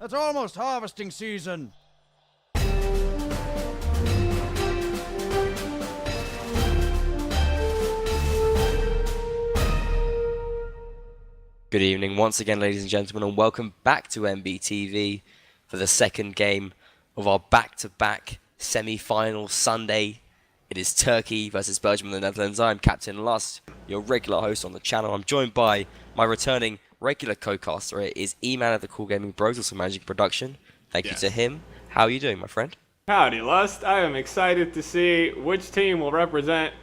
It's almost harvesting season. Good evening once again, ladies and gentlemen, and welcome back to MBTV for the second game of our back-to-back semi-final Sunday. It is Turkey versus Belgium and the Netherlands. I'm Captain Lust, your regular host on the channel. I'm joined by my returning regular co-caster. It is E-Man of the Cool Gaming Bros, also managing production. Thank you to him. How are you doing, my friend? Howdy, Lust. I am excited to see which team will represent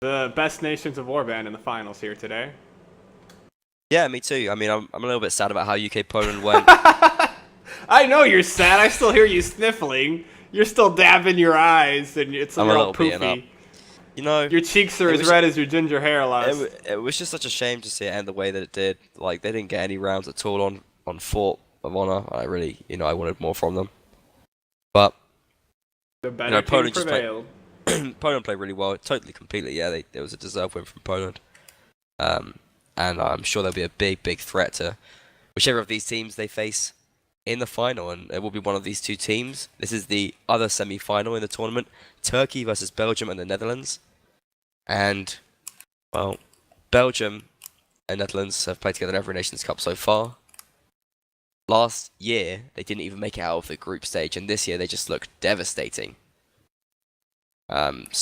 the best nations of Warband in the finals here today. Yeah, me too. I mean, I'm a little bit sad about how UK-Poland went. I know you're sad. I still hear you sniffling. You're still dabbing your eyes, and it's I'm a little poofy. beaten up. You know, your cheeks are as red as your ginger hair, Lust. It was just such a shame to see it end the way that it did. Like, they didn't get any rounds at all on Fort of Honor. I really, I wanted more from them. But The better team Poland prevailed. Poland played really well, totally, completely. Yeah, there was a deserved win from Poland. And I'm sure there'll be a big threat to whichever of these teams they face in the final, and it will be one of these two teams. This is the other semi-final in the tournament, Turkey versus Belgium and the Netherlands. And, well, Belgium and Netherlands have played together in every Nations Cup so far. Last year, they didn't even make it out of the group stage, and this year they just looked devastating. It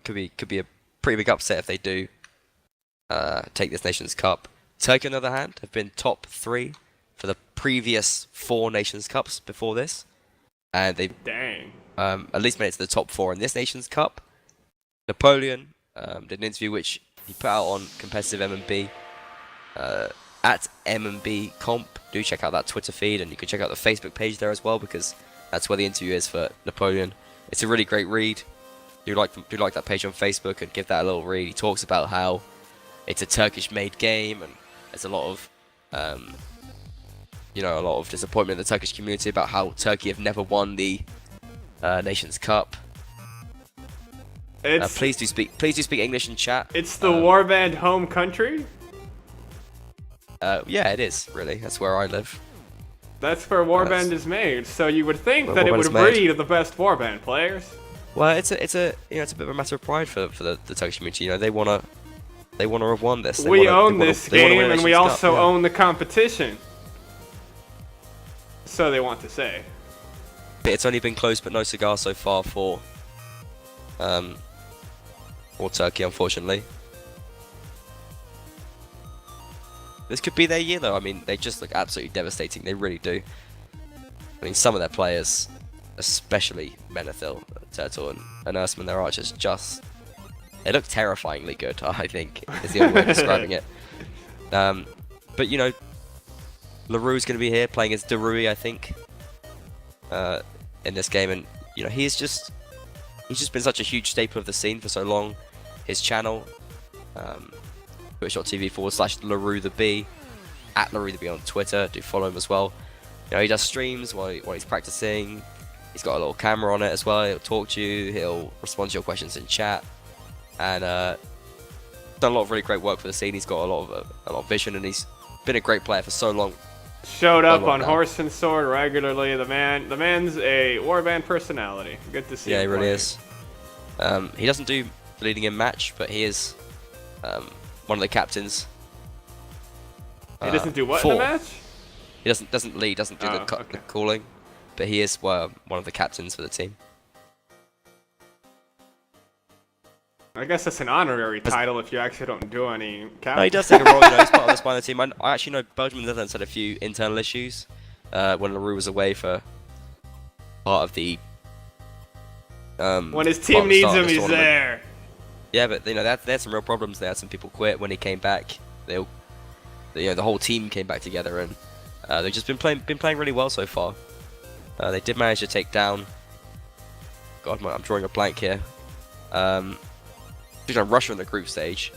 could be a pretty big upset if they do take this Nations Cup. Turkey, on the other hand, have been top 3 for the previous 4 Nations Cups before this, and they've at least made it to the top 4 in this Nations Cup. Napoleon did an interview which he put out on competitive M&B at M&B Comp. Do check out that Twitter feed, and you can check out the Facebook page there as well, because that's where the interview is for Napoleon. It's a really great read. Do like that page on Facebook and give that a little read. He talks about how it's a Turkish-made game, and there's a lot of, a lot of disappointment in the Turkish community about how Turkey have never won the Nations Cup. Please do speak English in chat. It's the Warband home country. Yeah, it is really. That's where I live. That's where Warband is made. So you would think that it would breed the best Warband players. Well, it's a bit of a matter of pride for the Turkish community. They wanna have won this. We own this game, and we also own the competition. So they want to say. It's only been close, but no cigar so far for Turkey, unfortunately. This could be their year, though. I mean, they just look absolutely devastating. They really do. I mean, some of their players, especially Menethil, Turtle, and Erstman, their archers, they look terrifyingly good, I think, is the only way of describing it. But, LaRue's going to be here, playing as Darui, I think, in this game. And, he's just been such a huge staple of the scene for so long. His channel, twitch.tv/LaRue the Bee, at LaRue the Bee on Twitter. Do follow him as well. He does streams while he's practicing. He's got a little camera on it as well. He'll talk to you. He'll respond to your questions in chat. And done a lot of really great work for the scene. He's got a lot of vision, and he's been a great player for so long. Showed up on Horse and Sword regularly. The man's a Warband personality. Good to see him. Yeah, he really is. He doesn't do the leading in match, but he is one of the captains. He doesn't do what in the match? He doesn't lead, doesn't do the calling, but he is one of the captains for the team. I guess that's an honorary title if you actually don't do any captain. No, he does take a role, he's part of the spine of the team. I actually know Belgium and the Netherlands had a few internal issues when LaRue was away for part of the... when his team needs him, he's there. Yeah, but they had some real problems. They had some people quit when he came back. The whole team came back together, and they've just been playing really well so far. They did manage to take down... God, I'm drawing a blank here. Took down Russia in the group stage,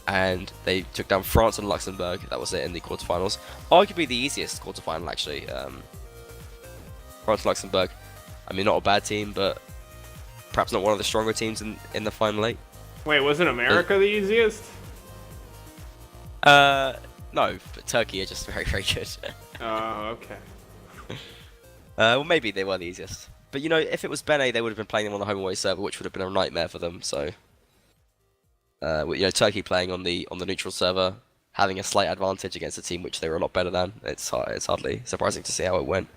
and they took down France and Luxembourg. That was it in the quarterfinals. Arguably the easiest quarterfinal, actually. France and Luxembourg. I mean, not a bad team, but perhaps not one of the stronger teams in the final 8. Wait, wasn't America the easiest? No, but Turkey are just very, very good. Oh, okay. Well, maybe they were the easiest. But you know, if it was Benet, they would have been playing them on the home away server, which would have been a nightmare for them. So, you know, Turkey playing on the neutral server, having a slight advantage against a team which they were a lot better than. It's hardly surprising to see how it went.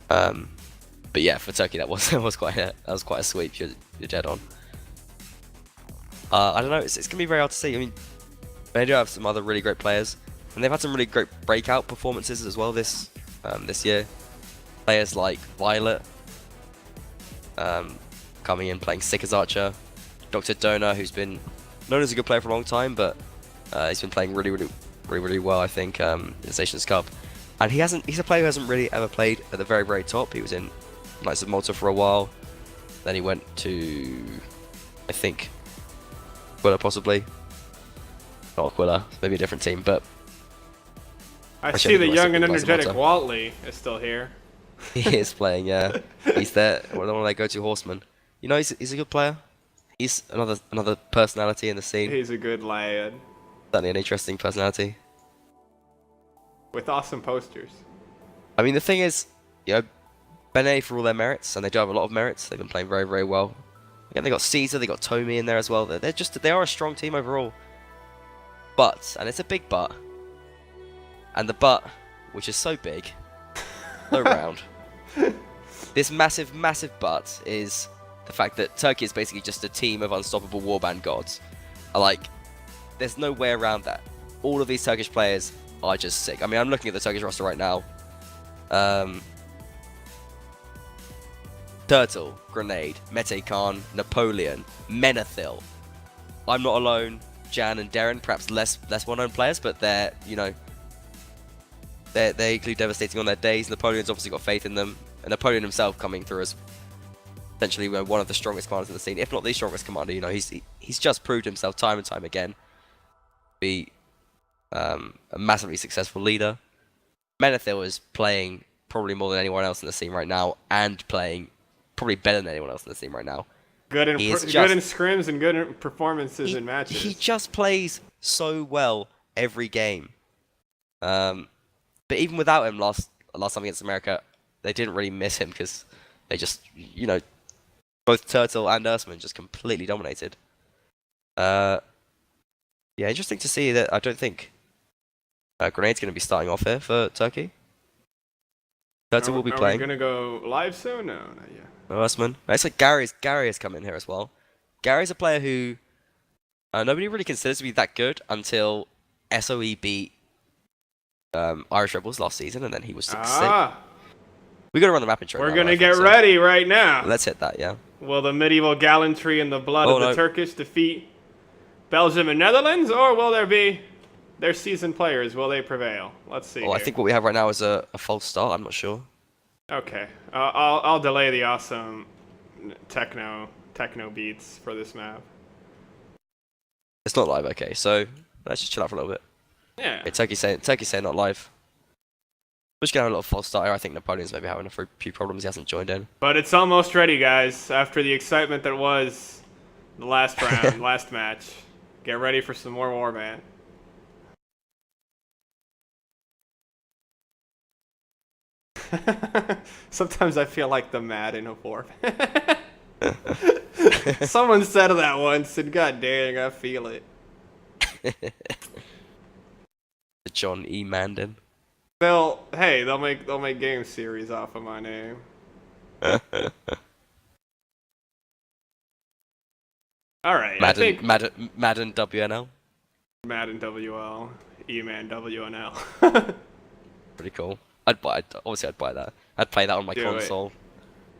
But yeah, for Turkey, that was quite a sweep. You're dead on. I don't know. It's gonna be very hard to see. I mean, they do have some other really great players, and they've had some really great breakout performances as well this year. Players like Violet, coming in playing sick as Archer. Dr. Donor, who's been known as a good player for a long time, but he's been playing really well, I think, in the Nations Cup. And he's a player who hasn't really ever played at the very, very top. He was in Knights of Malta for a while. Then he went to, I think, Aquila possibly. Not Aquila, maybe a different team, but I see the young and energetic Waltley is still here. He is playing, yeah. He's there. One of their go-to horsemen. You know, he's a good player. He's another personality in the scene. He's a good lad. Certainly an interesting personality. With awesome posters. I mean, the thing is, you know, Benet, for all their merits, and they do have a lot of merits, they've been playing very, very well. Again, they got Caesar, they got Tommy in there as well. They are a strong team overall. But, and it's a big but, and the but, which is so big, so round. This massive, massive but is the fact that Turkey is basically just a team of unstoppable warband gods. There's no way around that. All of these Turkish players are just sick. I mean, I'm looking at the Turkish roster right now. Turtle, Grenade, Mete Khan, Napoleon, Menethil. I'm Not Alone, Jan and Darren, perhaps less well-known players, but they're, you know, they include devastating on their days. Napoleon's obviously got faith in them, and Napoleon himself coming through as essentially one of the strongest commanders in the scene, if not the strongest commander. You know, he's just proved himself time and time again to be a massively successful leader. Menethil is playing probably more than anyone else in the scene right now, and playing probably better than anyone else in the scene right now. Good in scrims and good in performances in matches. He just plays so well every game. But even without him last time against America, they didn't really miss him because they just, you know, both Turtle and Ersman just completely dominated. Yeah, interesting to see that. I don't think Grenade's going to be starting off here for Turkey. Turtle will be playing. Are we going to go live soon? No, not yet. Ersman. It's like Gary has come in here as well. Gary's a player who nobody really considers to be that good until SOE beat Irish Rebels last season, and then he was sick. We got to run the map intro. We're going to get ready right now. Let's hit that, yeah. Will the medieval gallantry and the blood of the Turkish defeat Belgium and Netherlands, or will there be their seasoned players? Will they prevail? Let's see. I think what we have right now is a false start. I'm not sure. Okay, I'll delay the awesome techno beats for this map. It's not live, okay. So let's just chill out for a little bit. Yeah. Okay, Turkey saying not live. We're just gonna have a little false start here. I think Napoleon's maybe having a few problems. He hasn't joined in. But it's almost ready, guys. After the excitement that was the last round, last match, get ready for some more warband. Sometimes I feel like the Madden of warband. Someone said that once, and god dang, I feel it. The John E. Mandan. They'll make game series off of my name. All right, Madden WNL. Madden WL, E-Man WNL. Pretty cool. I'd buy that. I'd play that on my console.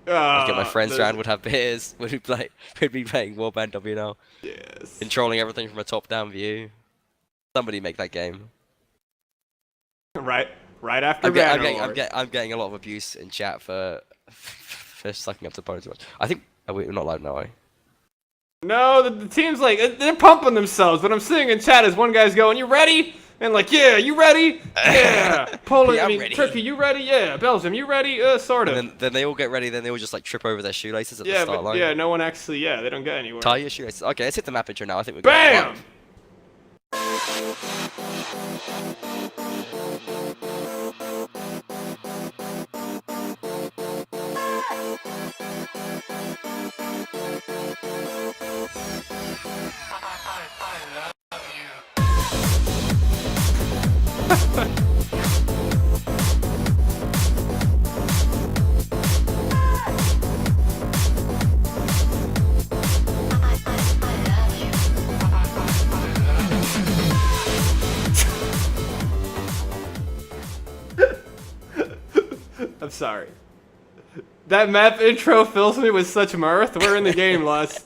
I'd I'd get my friends around, would have beers, we'd be playing Warband WNL. Yes. Controlling everything from a top-down view. Somebody make that game. Right after Bannerlord. I'm getting a lot of abuse in chat for sucking up to opponents. I think we're not live now, are we? No, the team's like they're pumping themselves, but I'm seeing in chat as one guy's going, "You ready?" And like, "Yeah, you ready? Yeah." Poland, yeah, ready. Turkey, you ready? Yeah. Belgium, you ready? Sort of. And then they all get ready. Then they all just like trip over their shoelaces at the start line. Yeah, no one actually. Yeah, they don't get anywhere. Tie your shoelaces. Okay, let's hit the map intro now. I think we're Bam! good. I'm sorry. That map intro fills me with such mirth. We're in the game, Lus.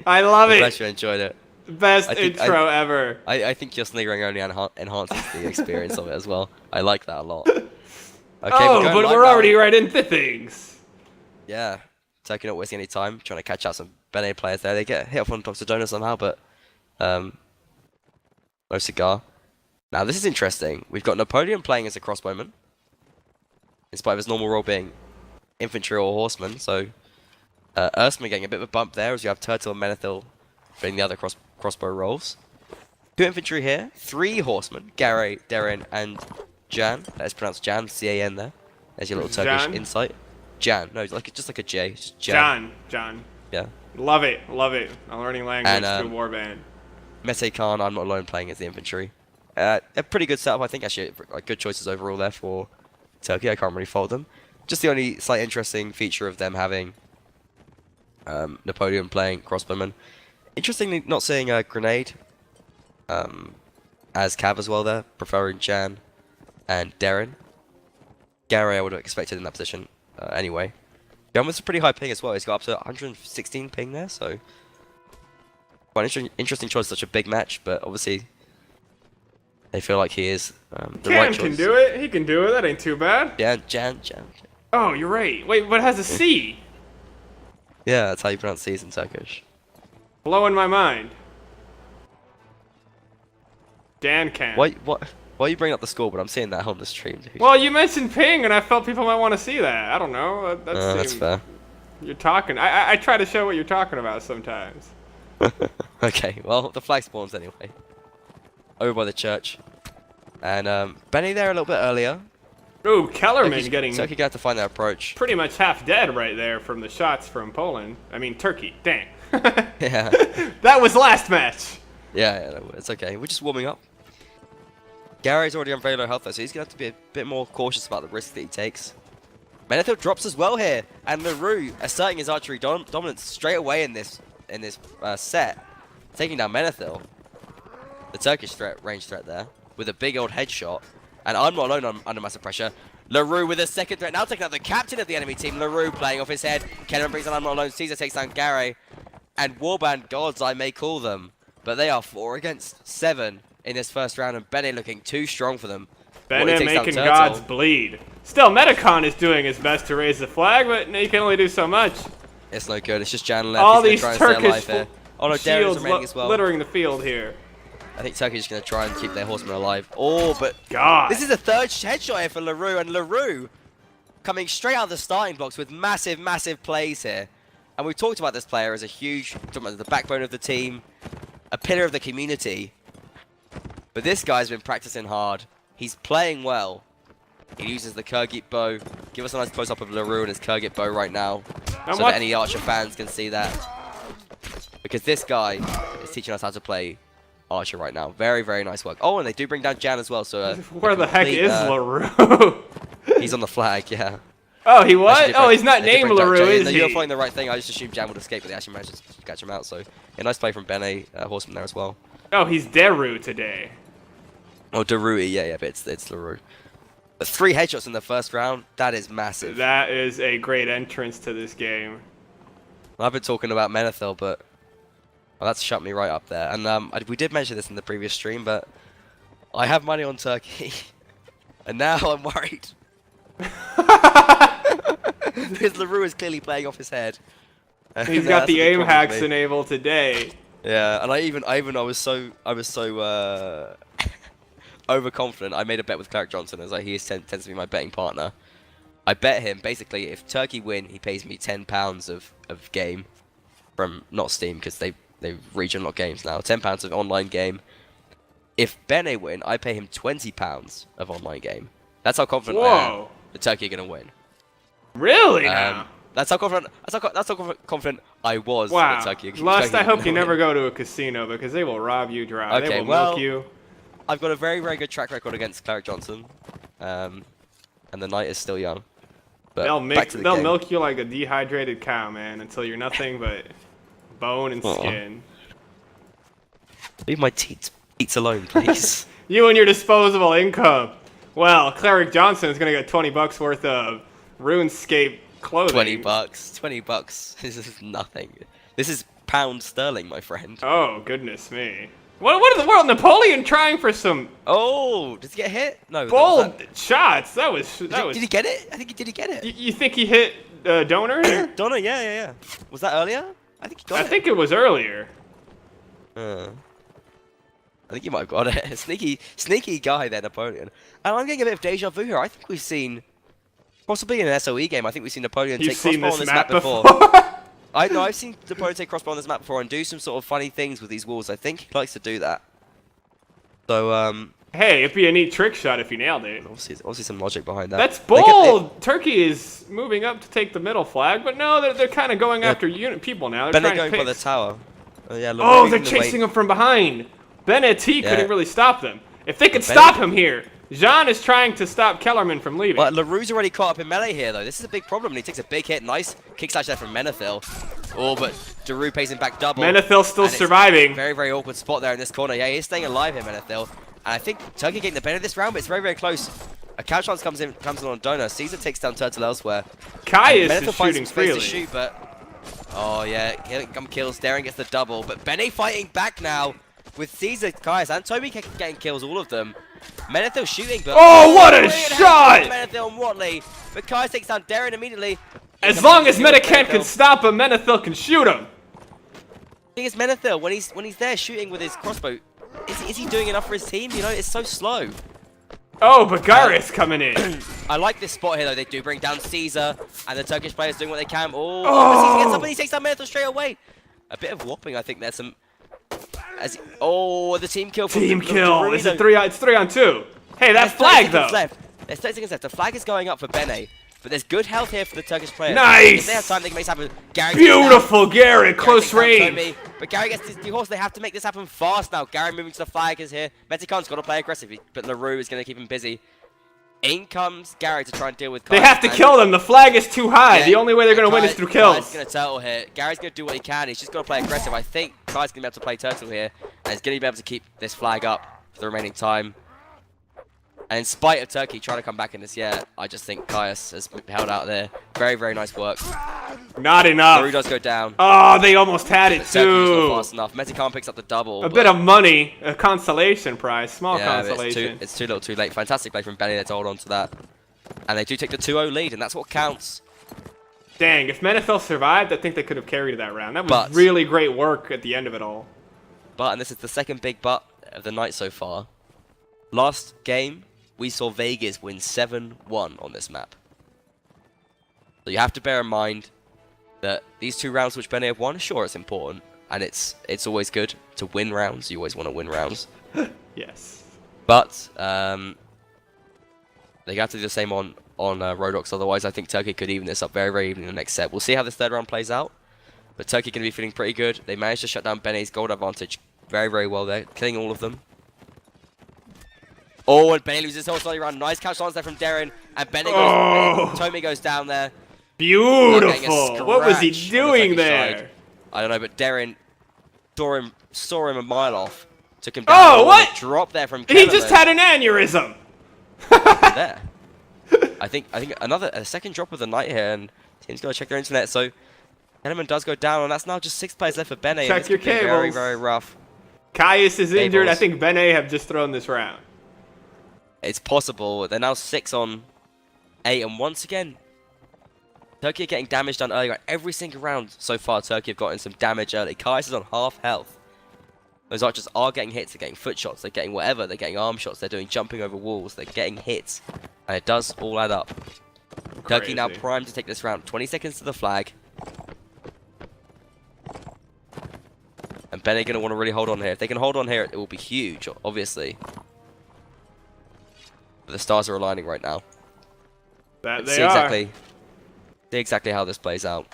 I love I'm it. glad you enjoyed it. Best intro ever. I think your sniggering only enhances the experience of it as well. I like that a lot. Okay, but we're already right into things. Yeah, Turkey not wasting any time, trying to catch out some Benet players there. They get hit off on top of Sedona somehow, but no cigar. Now this is interesting. We've got Napoleon playing as a crossbowman, in spite of his normal role being infantry or horseman. So Ursman getting a bit of a bump there, as you have Turtle and Menethil filling the other crossbow roles. 2 infantry here, 3 horsemen, Gary, Darren, and Jan. That is pronounced Jan, C-A-N there. There's your little Turkish insight. Jan, no, just like a J. Just Jan. John. Yeah. Love it, love it. I'm learning language through Warband. Mete Khan, I'm not alone playing as the infantry. A pretty good setup, I think. Actually, good choices overall there for Turkey. I can't really fault them. Just the only slight interesting feature of them having Napoleon playing crossbowman. Interestingly, not seeing a grenade as Cav as well there, preferring Jan and Darren. Gary I would have expected in that position anyway. Jan was a pretty high ping as well. He's got up to 116 ping there, so quite an interesting choice, such a big match, but obviously they feel like he is the right choice. Cam can do it. He can do it. That ain't too bad. Jan. Oh, you're right. Wait, what has a C? Yeah, that's how you pronounce C's in Turkish. Blowing my mind. Dan can. Why are you bringing up the score? But I'm seeing that on the stream, dude. Well, you mentioned ping, and I felt people might want to see that. I don't know. That's fair. You're talking. I try to show what you're talking about sometimes. Okay, well, the flag spawns anyway. Over by the church. And Benny there a little bit earlier. Ooh, Kellerman getting... Turkey got to find that approach. Pretty much half dead right there from the shots from Poland. I mean, Turkey. Dang. Yeah. That was last match. Yeah, it's okay. We're just warming up. Gary's already on very low health though, so he's going to have to be a bit more cautious about the risk that he takes. Menethil drops as well here, and LaRue asserting his archery dominance straight away in this set, taking down Menethil. The Turkish range threat there, with a big old headshot. And I'm not alone under massive pressure. LaRue with a second threat, now taking out the captain of the enemy team. LaRue playing off his head. Kennan brings on I'm not alone. Caesar takes down Gary. And Warband gods, I may call them. But they are 4 against 7 in this first round. And Bene looking too strong for them. Bene making gods bleed. Still, Metacon is doing his best to raise the flag, but he can only do so much. It's no good. It's just Jan left. All these Turkish shields littering the field here. I think Turkey's just going to try and keep their horsemen alive. Oh, but God, this is a third headshot here for LaRue, and LaRue coming straight out of the starting blocks with massive, massive plays here. And we've talked about this player as a huge, the backbone of the team, a pillar of the community. But this guy's been practicing hard. He's playing well. He uses the Kyrgyz bow. Give us a nice close-up of LaRue and his Kyrgyz bow right now, so that any Archer fans can see that. Because this guy is teaching us how to play Archer right now. Very, very nice work. Oh, and they do bring down Jan as well. So where the heck is LaRue? He's on the flag, yeah. Oh, he was? Oh, he's not named LaRue, is he? You're following the right thing. I just assumed Jan would escape, but they actually managed to catch him out. So a nice play from Bene, horseman there as well. Oh, he's Deru today. Oh, Derui, yeah, but it's LaRue. But 3 headshots in the first round. That is massive. That is a great entrance to this game. I've been talking about Menethil, but well, that's shut me right up there. And we did mention this in the previous stream, but I have money on Turkey, and now I'm worried. Because LaRue is clearly playing off his head. He's got the aim hacks enabled today. Yeah, and I was so overconfident. I made a bet with Clark Johnson, as he tends to be my betting partner. I bet him basically if Turkey win, he pays me £10 of game from not Steam because they region lock games now. £10 of online game. If Bene win, I pay him £20 of online game. That's how confident I am that Turkey are gonna win. Really? Now? That's how confident. That's how confident I was. Wow. That Turkey, Lust, I hope you win. never go to a casino because they will rob you dry. Okay, they will well, milk you. I've got a very, very good track record against Cleric Johnson, and the night is still young. But They'll game. milk you like a dehydrated cow, man, until you're nothing but bone and skin. Leave my teats alone, please. You and your disposable income. Well, Cleric Johnson is gonna get $20 worth of RuneScape clothing. $20. This is nothing. This is pound sterling, my friend. Oh goodness me! What in the world? Napoleon trying for some did he get hit? No. bold shots. That was. Did he get it? I think did he get it? You think he hit Donor here? Donor, yeah. Was that earlier? I think he got it. I think it was earlier. I think he might have got it. Sneaky guy there, Napoleon. And I'm getting a bit of deja vu here. I think we've seen, possibly in an SOE game, I think we've seen Napoleon take crossbow on this map before. I've seen Napoleon take crossbow on this map before and do some sort of funny things with these walls. I think he likes to do that. So, hey, it'd be a neat trick shot if you nailed it. Obviously some logic behind that. That's bold! Turkey is moving up to take the middle flag, but no, they're kind of going after people now. They're going for the tower. Oh, they're chasing him from behind. Bennett couldn't really stop them. If they could stop him here, Jean is trying to stop Kellerman from leaving. But LaRue's already caught up in melee here, though. This is a big problem, and he takes a big hit. Nice kick slash there from Menethil. Oh, but Daru pays him back double. Menethil still surviving. Very, very awkward spot there in this corner. Yeah, he's staying alive here, Menethil. And I think Turkey getting the better of this round, but it's very, very close. A couch chance comes in on Donor. Caesar takes down Turtle elsewhere. Caius is shooting freely. To shoot, but oh yeah, come kills. Darren gets the double, but Benny fighting back now with Caesar, Caius, and Toby getting kills, all of them. Menethil shooting, but oh, what a shot! Menethil and Watley, but Caius takes down Darren immediately. As long as Metacant can stop him, Menethil can shoot him. The thing is, Menethil, when he's there shooting with his crossbow, is he doing enough for his team? You know, it's so slow. Oh, Bagaris coming in. I like this spot here, though. They do bring down Caesar, and the Turkish players doing what they can. Oh, Caesar gets up and he takes down Menethil straight away. A bit of whopping, I think. There's some. The team kill. From kill. Is it 3 on? It's 3 on 2. Hey, that flag though. Left. There's 30 seconds left. The flag is going up for Bene, but there's good health here for the Turkish players. Nice. If they have time, they can make this happen. Gary beautiful, Gary, close range. But Gary gets the horse. They have to make this happen fast now. Gary moving to the flag is here. Meticon's got to play aggressively, but LaRue is going to keep him busy. In comes Gary to try and deal with Kyle. They have to kill them. The flag is too high. Yeah, the only way they're going to win is through kills. Kyle's going to turtle here. Gary's going to do what he can. He's just going to play aggressive. I think Kyle's going to be able to play turtle here. And he's going to be able to keep this flag up for the remaining time. And in spite of Turkey trying to come back in this, I just think Caius has held out there. Very, very nice work. Not enough. LaRue does go down. Oh, they almost had it but too. Not fast enough. Meticon picks up the double. A bit of money. A consolation prize. Small consolation. It's too little too late. Fantastic play from Benny there to hold on to that. And they do take the 2-0 lead, and that's what counts. Dang, if Menethil survived, I think they could have carried that round. That was really great work at the end of it all. And this is the second big but of the night so far. Last game, we saw Vegas win 7-1 on this map. So you have to bear in mind that these 2 rounds which Benny have won, sure, it's important. And it's always good to win rounds. You always want to win rounds. Yes. But they have to do the same on Rodox, otherwise I think Turkey could even this up very, very even in the next set. We'll see how this third round plays out. But Turkey going to be feeling pretty good. They managed to shut down Bene's gold advantage very, very well there, killing all of them. Oh, and Bene loses his whole slowly round. Nice couch chance there from Darren. And Bene goes, Tommy goes down there. Beautiful. What was he doing there? Side. I don't know, but Darren saw him a mile off. Took him down. Oh, what? Drop there from Kellerman. He just had an aneurysm. There. I think a second drop of the night here, and team's got to check their internet. So Kellerman does go down, and that's now just 6 players left for Bene. Check your cables. Very, very rough. Caius is injured. I think Bene have just thrown this round. It's possible. They're now 6 on 8, and once again, Turkey are getting damage done early. Every single round so far, Turkey have gotten some damage early. Caius is on half health. Those archers are getting hits, they're getting foot shots, they're getting whatever, they're getting arm shots, they're doing jumping over walls, they're getting hits. And it does all add up. Crazy. Turkey now primed to take this round. 20 seconds to the flag. And And Bene going to want to really hold on here. If they can hold on here, it will be huge, obviously. But the stars are aligning right now. That Let's they are. see exactly how this plays out.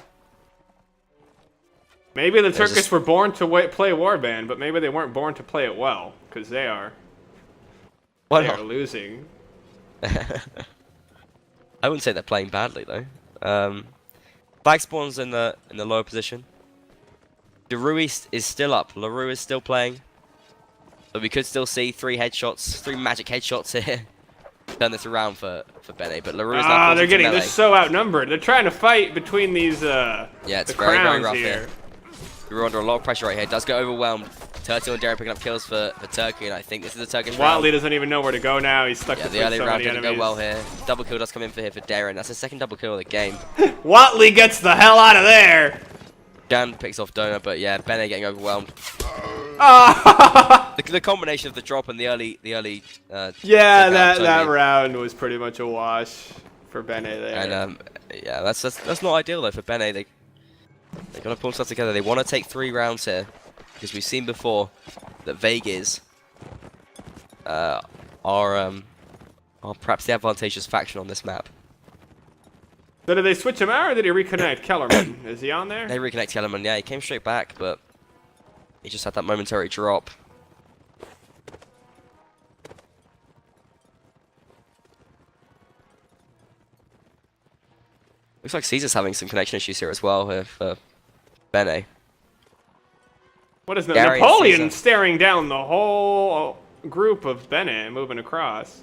Maybe the Turkish were born to play Warband, but maybe they weren't born to play it well, because they are. Why They not? are losing. I wouldn't say they're playing badly though. Flag spawns in the lower position. Derui is still up. LaRue is still playing. But we could still see three magic headshots here. Turn this around for Bene, but LaRue is now they're so outnumbered. They're trying to fight between these yeah, it's the very crowns rough here. We're under a lot of pressure right here. Does get overwhelmed. Turtle and Darren picking up kills for Turkey, and I think this is the Turkish round. Watley doesn't even know where to go now. He's stuck Yeah, between the early so round many didn't enemies. go well here. Double kill does come in for Darren. That's his second double kill of the game. Watley gets the hell out of there. Jan picks off Donor, but yeah, Bene getting overwhelmed. The combination of the drop and the early yeah, that round was pretty much a wash for Bene there. And yeah, that's not ideal though for Bene. They gotta pull stuff together. They want to take 3 rounds here because we've seen before that Vegas are perhaps the advantageous faction on this map. So did they switch him out or did he reconnect Kellerman? Is he on there? They reconnect Kellerman. Yeah, he came straight back, but he just had that momentary drop. Looks like Caesar's having some connection issues here as well with Bene. What is Gary Napoleon staring down the whole group of Bene moving across?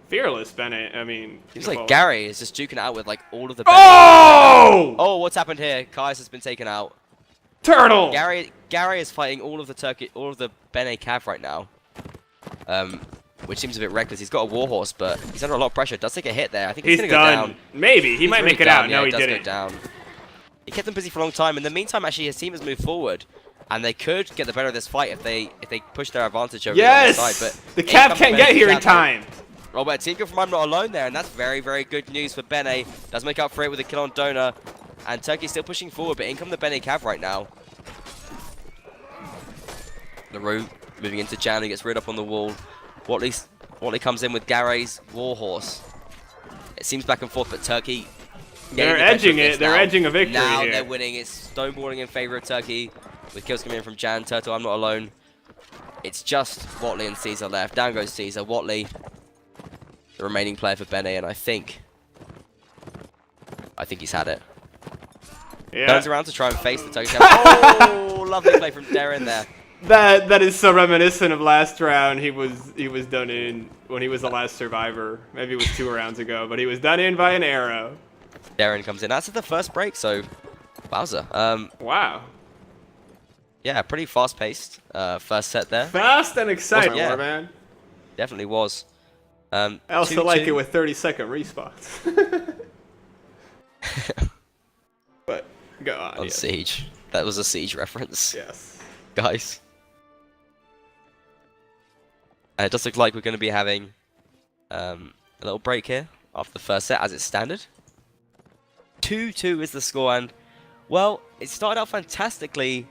Fearless Bene, I mean... Seems Napoleon. like Gary is just duking it out with like all of the... Oh! Oh, what's happened here? Kais has been taken out. Turtle! Gary is fighting all of the Bene Cav right now. Which seems a bit reckless. He's got a warhorse, but he's under a lot of pressure. Does take a hit there. I think he's gonna go down. Maybe. He might really make it down. out. Yeah, No, he does didn't. Go down. He kept them busy for a long time. In the meantime, actually, his team has moved forward. And they could get the better of this fight if they push their advantage over the other side. But the Cav can't get here in time. Oh, but Team from I'm not alone there, and that's very, very good news for Bene. Does make up for it with a kill on Donor. And Turkey's still pushing forward, but in come the Bene Cav right now. LaRue moving into Jan, who gets rid up on the wall. Watley comes in with Gary's warhorse. It seems back and forth, but Turkey... They're edging it. They're edging a victory now here. They're winning. It's stonewalling in favor of Turkey. With kills coming in from Jan, Turtle, I'm not alone. It's just Watley and Caesar left. Down goes Caesar. Watley, the remaining player for Bene, and I think he's had it. Yeah. Turns around to try and face the Turkish. Oh, lovely play from Darren there. That is so reminiscent of last round. He was done in when he was the last survivor. Maybe it was 2 rounds ago, but he was done in by an arrow. Darren comes in. That's at the first break, so wowza. Wow. Yeah, pretty fast-paced first set there. Fast and exciting, Yeah. man. Definitely was. I also like it with 30-second respawns. But go on. On Yes. Siege. That was a Siege reference. Yes. Guys. And it does look like we're going to be having a little break here after the first set, as it's standard. 2-2 is the score, and, well, it started out fantastically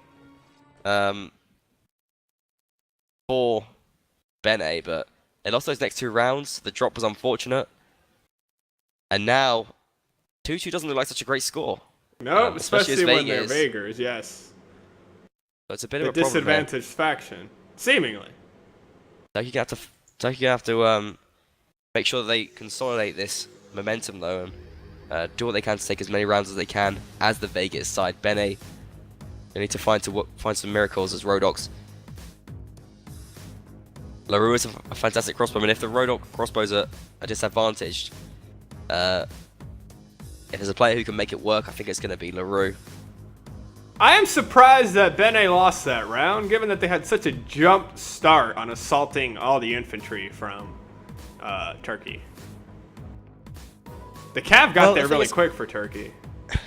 for Bene, but they lost those next 2 rounds. The drop was unfortunate. And now, 2-2 doesn't look like such a great score. No, especially when they're Vegas. Vagers, yes. So it's a bit The of a problem here. disadvantaged faction. Seemingly. Turkey have to make sure that they consolidate this momentum though, and do what they can to take as many rounds as they can as the Vegas side. Bene, they need to find some miracles as Rodox. LaRue is a fantastic crossbow, and if the Rodox crossbows are disadvantaged, if there's a player who can make it work, I think it's going to be LaRue. I am surprised that Bene lost that round, given that they had such a jump start on assaulting all the infantry from Turkey. The Cav got there really quick for Turkey.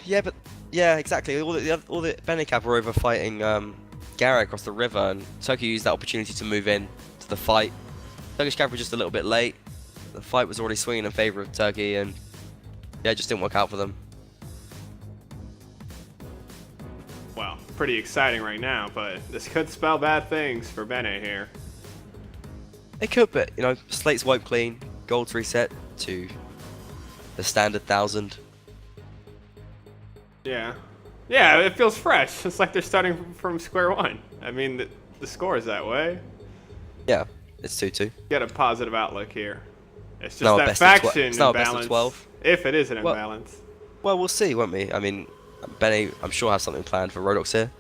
Yeah, exactly. All the Bene Cav were over fighting Gary across the river, and Turkey used that opportunity to move in to the fight. Turkish Cav were just a little bit late. The fight was already swinging in favor of Turkey, and yeah, it just didn't work out for them. Wow. pretty exciting right now, but this could spell bad things for Bene here. It could, but you know, slates wiped clean, gold's reset to the standard 1,000. Yeah. Yeah, it feels fresh. It's like they're starting from square one. I mean, the score is that way. Yeah, it's 2-2. Get a positive outlook here. It's just No, that best of faction it's not a best of imbalance. 12. If it is an imbalance. Well, we'll see, won't we? I mean, Benny, I'm sure has something planned for Rodox here.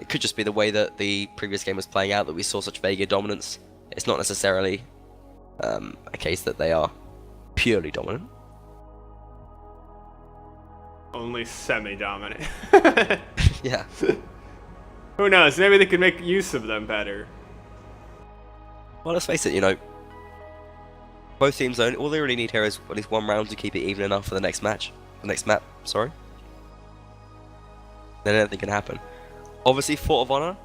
It could just be the way that the previous game was playing out that we saw such Vega dominance. It's not necessarily a case that they are purely dominant. Only semi-dominant. Yeah. Who knows? Maybe they could make use of them better. Well, let's face it, you know, both teams all they really need here is at least one round to keep it even enough for the next match. The next map, sorry. Then anything can happen. Obviously, Fort of Honor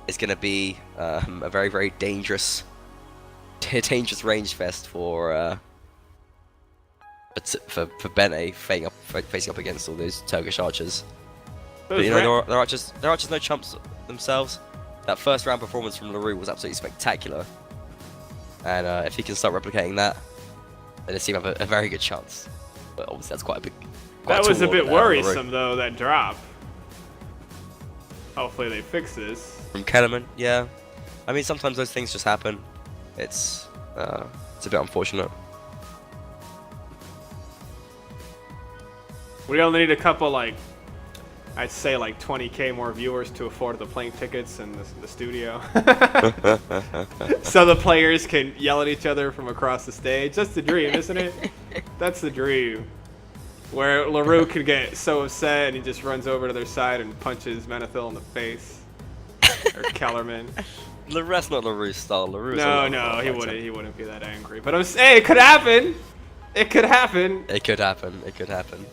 is going to be a very, very dangerous range fest for Bene facing up against all those Turkish archers. But you know, they're archers no chumps themselves. That first round performance from LaRue was absolutely spectacular. And if he can start replicating that, then this team have a very good chance. But obviously that's quite a big... That was a bit worrisome though, that drop. Hopefully they fix this. From Kellerman, yeah. I mean, sometimes those things just happen. It's a bit unfortunate. We only need a couple, like, I'd say like 20k more viewers to afford the plane tickets and the studio. So the players can yell at each other from across the stage. That's the dream, isn't it? That's the dream. Where LaRue could get so upset and he just runs over to their side and punches Menethil in the face. Or Kellerman. That's not LaRue's style. LaRue's No, he wouldn't be that angry. But I'm saying, it could happen! It could happen! It could happen. It could happen.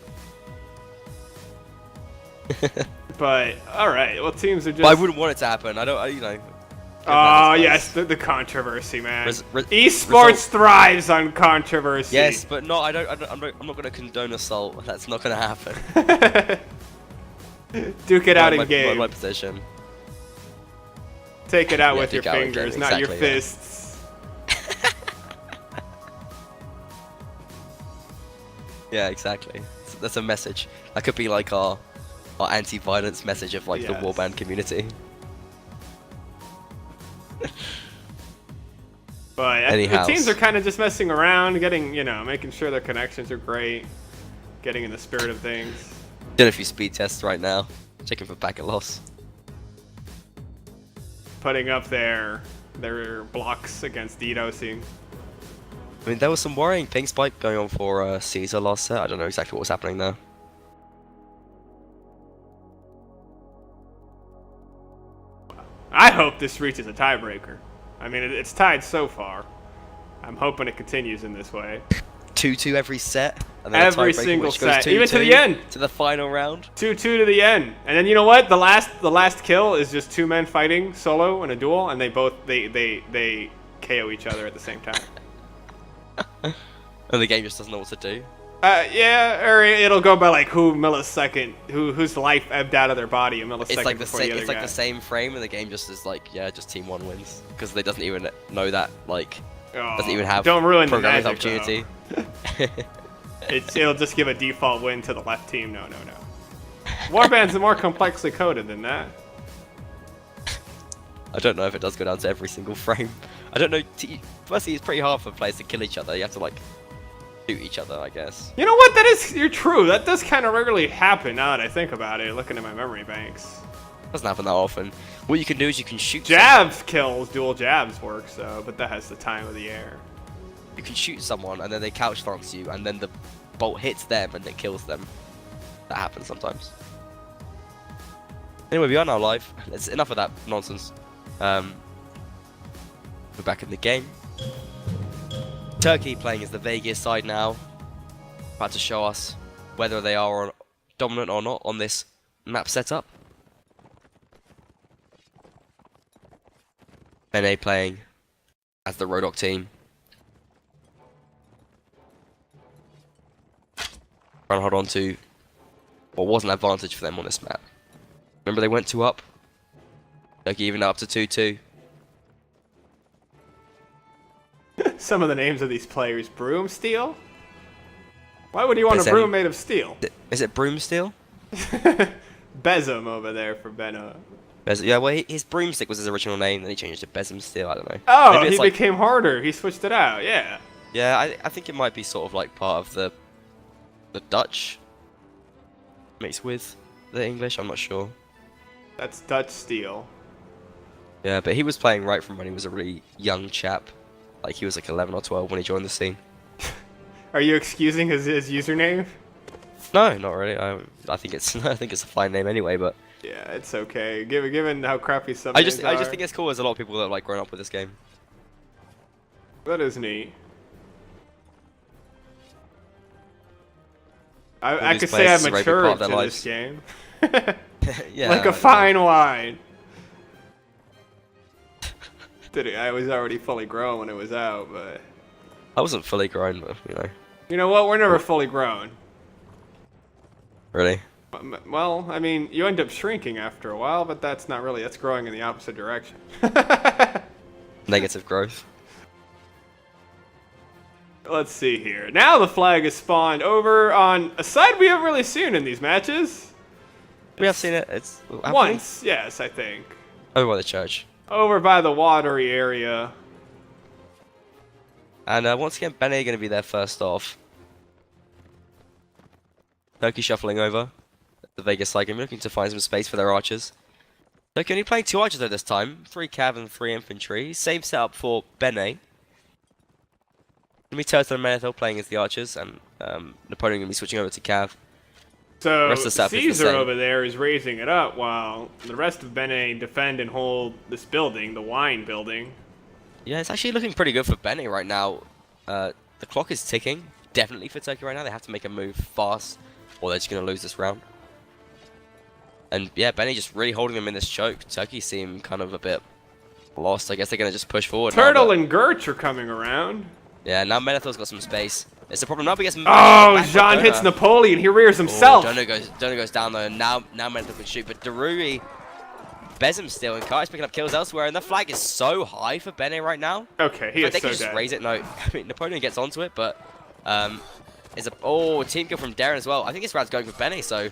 But, alright, well, teams are just... But I wouldn't want it to happen. I don't, you know... Oh, yes, the controversy, man. Esports thrives on controversy. Yes, but no, I'm not going to condone assault. That's not going to happen. Duke it out in game. My position. Take it out with your fingers, not your fists. Yeah, exactly. That's a message. That could be like our anti-violence message of like the warband community. But the teams are kind of just messing around, getting, you know, making sure their connections are great, getting in the spirit of things. Doing a few speed tests right now, checking for packet loss. Putting up their blocks against DDoSing. I mean, there was some worrying ping spike going on for Caesar last set. I don't know exactly what was happening there. I hope this reaches a tiebreaker. I mean, it's tied so far. I'm hoping it continues in this way. 2-2 every set. And then every single set, even to the end. To the final round. 2-2 to the end. And then you know what? The last kill is just two men fighting solo in a duel, and they both they KO each other at the same time. And the game just doesn't know what to do. Yeah, or it'll go by like whose life ebbed out of their body a millisecond. It's like the same frame, and the game just is like, yeah, just team one wins because they doesn't even know that doesn't even have don't ruin programming the magic, opportunity. It'll just give a default win to the left team. No. Warband's more complexly coded than that. I don't know if it does go down to every single frame. I don't know. Firstly, it's pretty hard for players to kill each other. You have to like shoot each other, I guess. You know what? You're true. That does kind of regularly happen now that I think about it, looking at my memory banks. Doesn't happen that often. What you can do is you can shoot jabs kills, dual jabs works though, but that has the time of the air. You can shoot someone and then they couch flanks you and then the bolt hits them and it kills them. That happens sometimes. Anyway, we are now live. That's enough of that nonsense. We're back in the game. Turkey playing as the Vegas side now. About to show us whether they are dominant or not on this map setup. NA playing as the Rodoc team. Trying to hold on to what was an advantage for them on this map. Remember they went 2 up? Like even up to 2-2. Some of the names of these players. Broom Steel? Why would you want a broom made of steel? Is it Broomsteel? Besom over there for Benno. Yeah, well, his broomstick was his original name, then he changed it to Besom Steel, I don't know. Oh, Maybe he like, became harder. He switched it out, yeah. Yeah, I think it might be sort of like part of the Dutch mixed with the English, I'm not sure. That's Dutch Steel. Yeah, but he was playing right from when he was a really young chap. Like, he was like 11 or 12 when he joined the scene. Are you excusing his username? No, not really. I think it's I think it's a fine name anyway, but... Yeah, it's okay. Given how crappy some I just names are. think it's cool. There's a lot of people that have like grown up with this game. That is neat. I could say I've matured to this game. Yeah. Like a fine wine. I was already fully grown when it was out, but... I wasn't fully grown, but, you know. You know what? We're never fully grown. Really? Well, I mean, you end up shrinking after a while, but that's not really... That's growing in the opposite direction. Negative growth. Let's see here. Now the flag is spawned over on a side we haven't really seen in these matches. We have seen it. It's Once, yes, I think. over by the church. Over by the watery area. And once again, Bene going to be there first off. Turkey shuffling over. The Vegas side game looking to find some space for their archers. Turkey only playing 2 archers though this time. 3 cav and 3 infantry. Same setup for Bene. Gonna be Turtle and Menethil playing as the archers, and Napoleon gonna be switching over to cav. So Caesar over there is raising it up while the rest of Bene defend and hold this building, the wine building. Yeah, it's actually looking pretty good for Bene right now. The clock is ticking, definitely for Turkey right now. They have to make a move fast, or they're just gonna lose this round. And yeah, Bene just really holding them in this choke. Turkey seem kind of a bit lost. I guess they're gonna just push forward. Turtle and Gertch are coming around. Yeah, now Menethil's got some space. It's a problem now, but he gets... Oh, Jean hits Napoleon. He rears himself. Dono goes down though, and now Menethil can shoot. But Daruri, Besom still, and Kai's picking up kills elsewhere, and the flag is so high for Bene right now. Okay, he is they so can just dead. raise it. No, I mean, Napoleon gets onto it, but team kill from Darren as well. I think this round's going for Bene, so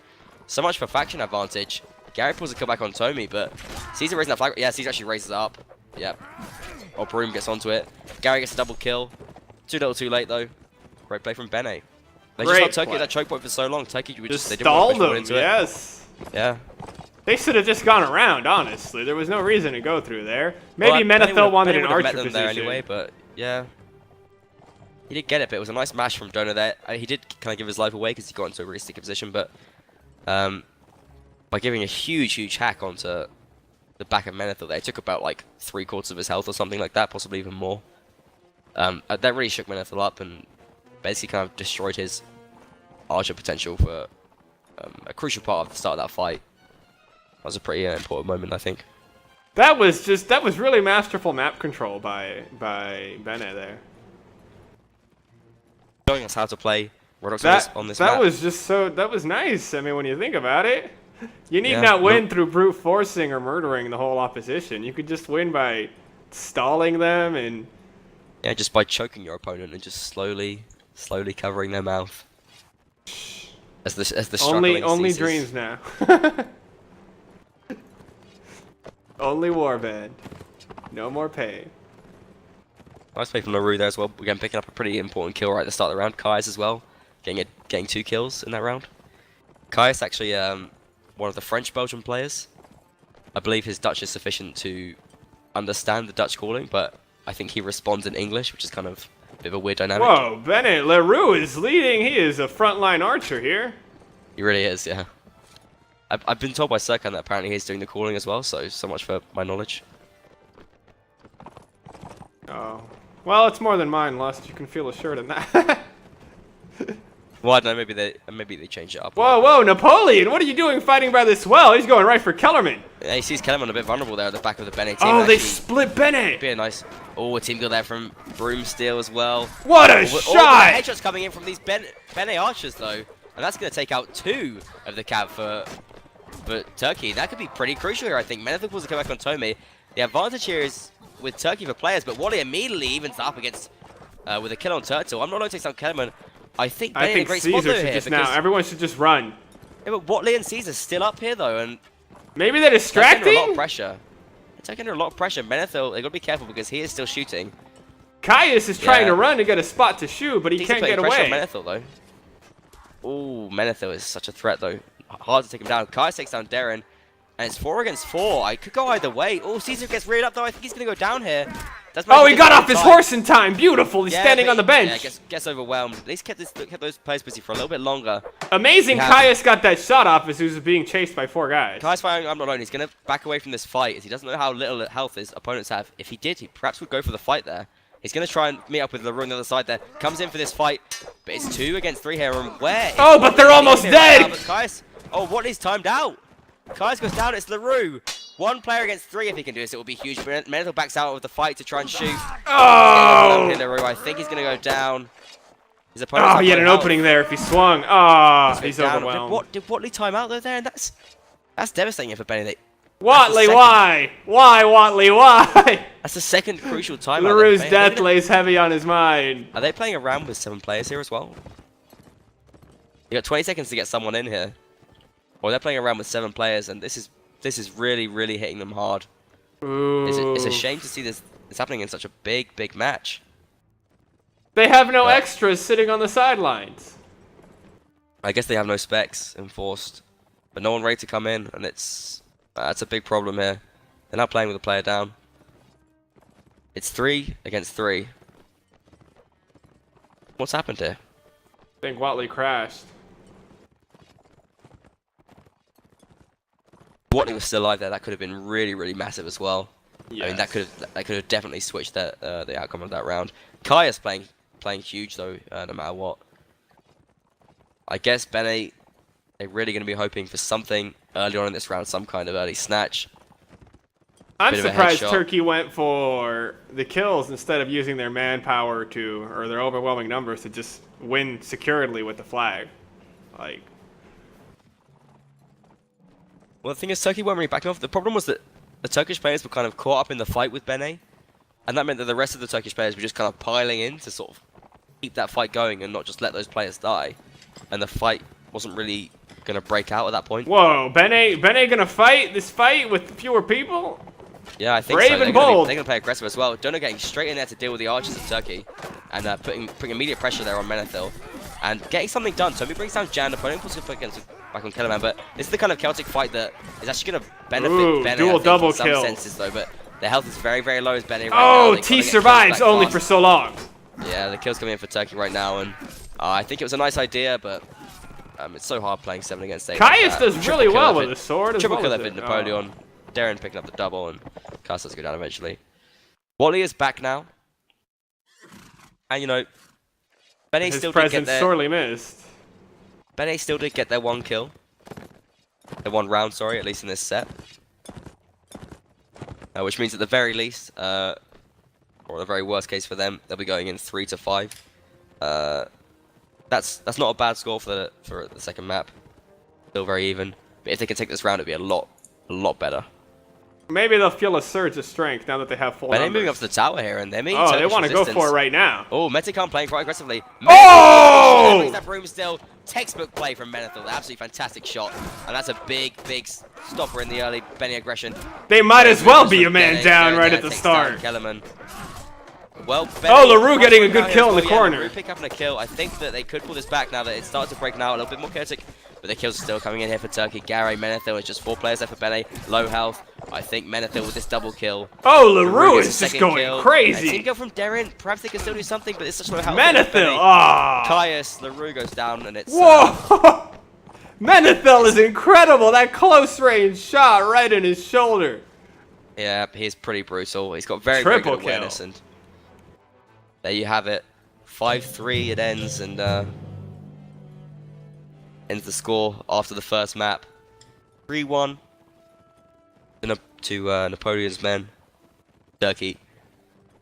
much for faction advantage. Gary pulls a kill back on Tommy, but Caesar raising that flag. Yeah, Caesar actually raises it up. Yep. Or Broom gets onto it. Gary gets a double kill. Too little, too late though. Great play from Bene. They just held Turkey at that choke point for so long. Turkey they didn't want to push into it. Yes. Yeah. They should have just gone around. Honestly, there was no reason to go through there. Maybe Menethil wanted an archer position there anyway, but yeah. He did get it, but it was a nice mash from Donor there. He did kind of give his life away because he got into a really sticky position, but by giving a huge hack onto the back of Menethil there, it took about like 3/4 of his health or something like that, possibly even more. That really shook Menethil up and basically kind of destroyed his archer potential for a crucial part of the start of that fight. That was a pretty important moment, I think. That was really masterful map control by Bene there. Showing us how to play Rodox on this map. That was nice. I mean, when you think about it, you need not win through brute forcing or murdering the whole opposition. You could just win by stalling them and... Yeah, just by choking your opponent and just slowly covering their mouth. As the struggling only ceases. dreams now. Only warband. No more pain. Nice play from LaRue there as well. Again, picking up a pretty important kill right at the start of the round. Kai's as well, getting 2 kills in that round. Kai's actually one of the French-Belgian players. I believe his Dutch is sufficient to understand the Dutch calling, but I think he responds in English, which is kind of a bit of a weird dynamic. Whoa, Bennett LaRue is leading. He is a frontline archer here. He really is, yeah. I've been told by Serkan that apparently he's doing the calling as well, so much for my knowledge. Oh. Well, it's more than mine, Lust. You can feel assured in that. Well, I don't know, maybe they change it up. Whoa, Napoleon! What are you doing fighting by this well? He's going right for Kellerman. Yeah, he sees Kellerman a bit vulnerable there at the back of the Bene team. Oh, they split Bene! Be a nice... Oh, a team kill there from Broomsteel as well. What a shot! All the headshots coming in from these Bene archers, though. And that's going to take out 2 of the cav for But Turkey, that could be pretty crucial here, I think. Menethil pulls a comeback on Tommy. The advantage here is with Turkey for players, but Wally immediately evens up against with a kill on Turtle. I'm not going to take down Kellerman. I think Benny in a great spot Caesar though should here. just now. Everyone should just run. Yeah, but Watley and Caesar still up here though, and maybe they're distracting. Taking under a lot of pressure. They're taking under a lot of pressure. Menethil, they got to be careful because he is still shooting. Caius is trying to run to get a spot to shoot, but he can't get away. Menethil though. Ooh, Menethil is such a threat though. Hard to take him down. Caius takes down Darren, and it's 4 against 4. I could go either way. Oh, Caesar gets reared up though. I think he's gonna go down here. Oh, he got off his horse in time. Beautiful. He's standing on the bench. Yeah, gets overwhelmed. At least kept those players busy for a little bit longer. Amazing. Caius got that shot off as he was being chased by 4 guys. Caius firing, I'm not alone. He's going to back away from this fight as he doesn't know how little health his opponents have. If he did, he perhaps would go for the fight there. He's going to try and meet up with LaRue on the other side there. Comes in for this fight, but it's 2 against 3 here. And where? Oh, but they're almost dead. Right now, Caius, oh, Watley's timed out. Caius goes down. It's LaRue. 1 player against 3. If he can do this, it will be huge. Menethil backs out of the fight to try and shoot. Oh! LaRue, I think he's going to go down. His opponent. Oh, he had an opening there if he swung. Oh, he's overwhelmed. Did Watley time out though there? And that's devastating for Benny. Watley, why? Why, Watley, why? That's the second crucial timeout. LaRue's death lays heavy on his mind. Are they playing around with 7 players here as well? You got 20 seconds to get someone in here. Or they're playing around with 7 players, and this is really, really hitting them hard. It's a shame to see this happening in such a big match. They have no extras sitting on the sidelines. I guess they have no specs enforced, but no one ready to come in, and that's a big problem here. They're now playing with a player down. It's 3 against 3. What's happened here? I think Watley crashed. Watley was still alive there. That could have been really, really massive as well. Yes. I mean, that could have definitely switched the outcome of that round. Caius playing huge though, no matter what. I guess Bene, they're really going to be hoping for something early on in this round, some kind of early snatch. I'm surprised Turkey went for the kills instead of using their manpower or their overwhelming numbers to just win securely with the flag. Like. Well, the thing is, Turkey weren't really backing off. The problem was that the Turkish players were kind of caught up in the fight with Bene, and that meant that the rest of the Turkish players were just kind of piling in to sort of keep that fight going and not just let those players die. And the fight wasn't really going to break out at that point. Whoa, Bene gonna fight this fight with fewer people? Yeah, I think Brave so. And bold. They're going to play aggressive as well. Dono getting straight in there to deal with the archers of Turkey, and putting immediate pressure there on Menethil, and getting something done. So he brings down Jan, opponent puts it back on Kellerman, but this is the kind of chaotic fight that is actually going to benefit Bene, dual double in some kill. senses though, but their health is very, very low as Bene right now. Now. T survives only for so long. Yeah, the kill's coming in for Turkey right now, and I think it was a nice idea, but it's so hard playing 7 against 8. Caius does really well with his sword. Triple kill with Napoleon. Darren picking up the double, and Caius does go down eventually. Watley is back now, and you know, Bene still did get their sorely missed. Bene still did get their 1 kill. Their 1 round, sorry, at least in this set. Which means at the very least, or the very worst case for them, they'll be going in 3 to 5. That's not a bad score for the second map. Still very even. But if they can take this round, it'd be a lot better. Maybe they'll feel a surge of strength now that they have full numbers. They're moving up to the tower here, and they're meeting they want to go for it right now. Oh, Meticon playing quite aggressively. Oh! That broom still. Textbook play from Menethil. Absolutely fantastic shot. And that's a big stopper in the early Bene aggression. They might as well be a man down right at the start. Kellerman. Well, LaRue getting a good kill in the corner. LaRue pick up a kill. I think that they could pull this back now that it starts to break now a little bit more chaotic. But the kills are still coming in here for Turkey. Gary, Menethil, it's just 4 players there for Bene. Low health. I think Menethil with this double kill. Oh, LaRue is just going crazy. Team kill from Darren. Perhaps they can still do something, but it's such low health. Menethil! Caius, LaRue goes down, and it's... Whoa! Menethil is incredible. That close range shot right in his shoulder. Yeah, he's pretty brutal. He's got very good awareness, and there you have it. 5-3 it ends, and ends the score after the first map. 3-1 to Napoleon's men, Turkey.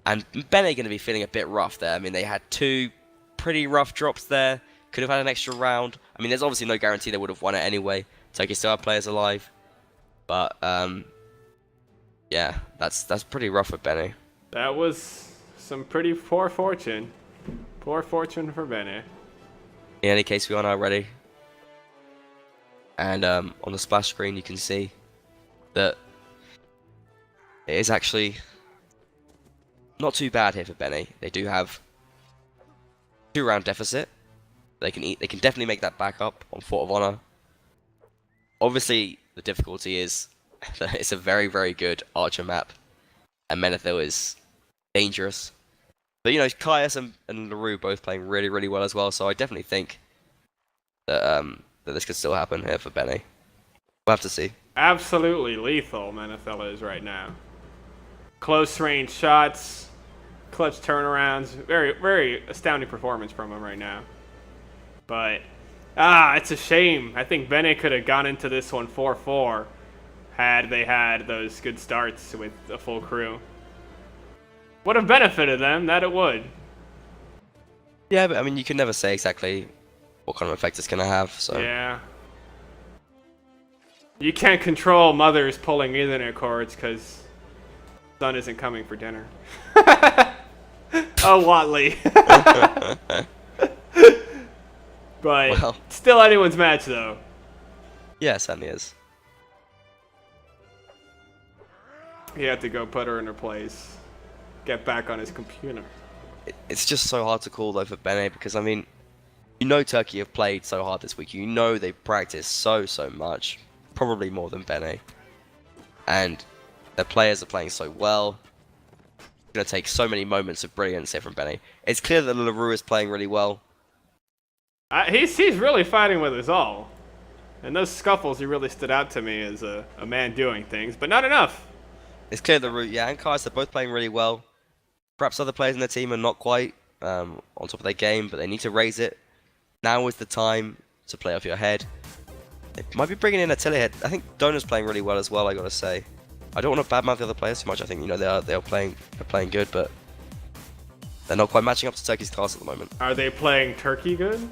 And Bene going to be feeling a bit rough there. I mean, they had 2 pretty rough drops there. Could have had an extra round. I mean, there's obviously no guarantee they would have won it anyway. Turkey still have players alive, but yeah, that's pretty rough for Benny. That was some pretty poor fortune. Poor fortune for Benny. In any case, we are now ready. And on the splash screen, you can see that it is actually not too bad here for Benny. They do have 2-round deficit. They can definitely make that back up on Fort of Honor. Obviously, the difficulty is that it's a very, very good archer map, and Menethil is dangerous. But you know, Caius and LaRue both playing really, really well as well. So I definitely think that that this could still happen here for Benny. We'll have to see. Absolutely lethal, Menethil is right now. Close range shots, clutch turnarounds, very, very astounding performance from him right now. But it's a shame. I think Benny could have gone into this one 4-4 had they had those good starts with a full crew. Would have benefited them, that it would. Yeah, but I mean, you can never say exactly what kind of effect it's going to have, so... Yeah. You can't control mothers pulling Ethernet cords because son isn't coming for dinner. Oh, Watley. But well, still anyone's match, though. Yeah, it certainly is. He had to go put her in her place. Get back on his computer. It's just so hard to call, though, for Benny, because, I mean, you know Turkey have played so hard this week. You know they've practiced so much. Probably more than Benny. And their players are playing so well. It's going to take so many moments of brilliance here from Benny. It's clear that LaRue is playing really well. He's really fighting with us all. And those scuffles, he really stood out to me as a man doing things, but not enough. It's clear that LaRue, yeah, and Kais are both playing really well. Perhaps other players in their team are not quite on top of their game, but they need to raise it. Now is the time to play off your head. They might be bringing in Attila here. I think Dona's playing really well as well, I gotta say. I don't want to badmouth the other players too much. I think, you know, they're playing good, but they're not quite matching up to Turkey's class at the moment. Are they playing Turkey good?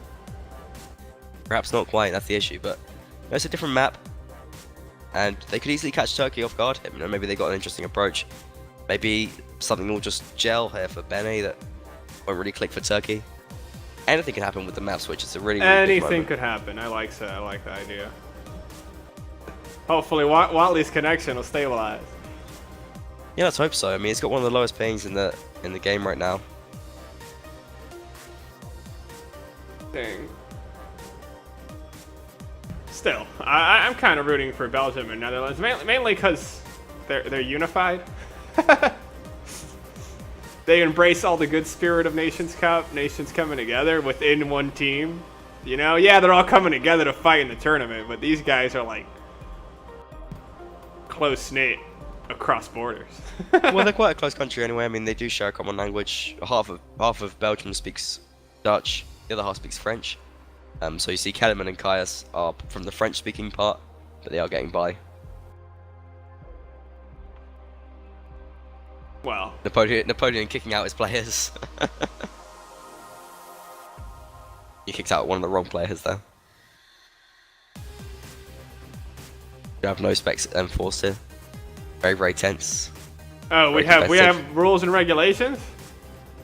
Perhaps not quite, that's the issue, but you know, it's a different map. And they could easily catch Turkey off guard. You know, maybe they got an interesting approach. Maybe something will just gel here for Benny that won't really click for Turkey. Anything can happen with the map switch. It's a really, really big Anything moment. could happen. I like the idea. Hopefully, Watley's connection will stabilize. Yeah, let's hope so. I mean, it's got one of the lowest pings in the game right now. Dang. Still, I'm kind of rooting for Belgium and Netherlands, mainly because they're unified. They embrace all the good spirit of Nations Cup, nations coming together within one team. You know, yeah, they're all coming together to fight in the tournament, but these guys are like close-knit across borders. Well, they're quite a close country anyway. I mean, they do share a common language. Half of Belgium speaks Dutch, the other half speaks French. So you see Kellerman and Caius are from the French-speaking part, but they are getting by. Well, Napoleon kicking out his players. He kicked out one of the wrong players there. You have no specs enforced here. Very, very tense. oh, we have rules and regulations.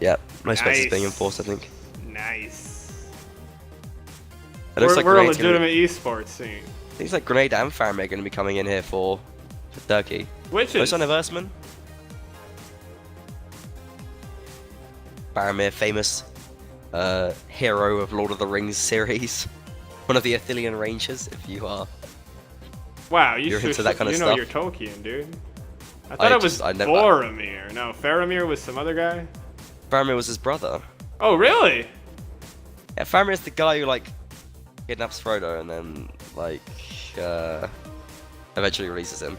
Yep, no specs is being Nice. enforced, I think. Nice. It looks like We're a Grenade's gonna legitimate esports scene. things like Grenade and Faramir are going to be coming in here for Turkey. Which No is son of Earthman. Faramir, famous hero of Lord of the Rings series. One of the Athelian Rangers, if you are. wow. You're into that kind of you know stuff. your Tolkien, dude. I thought it was Boromir. No, Faramir was some other guy. Faramir was his brother. Oh, really? Yeah, Faramir is the guy who, like, kidnaps Frodo and then, like, eventually releases him.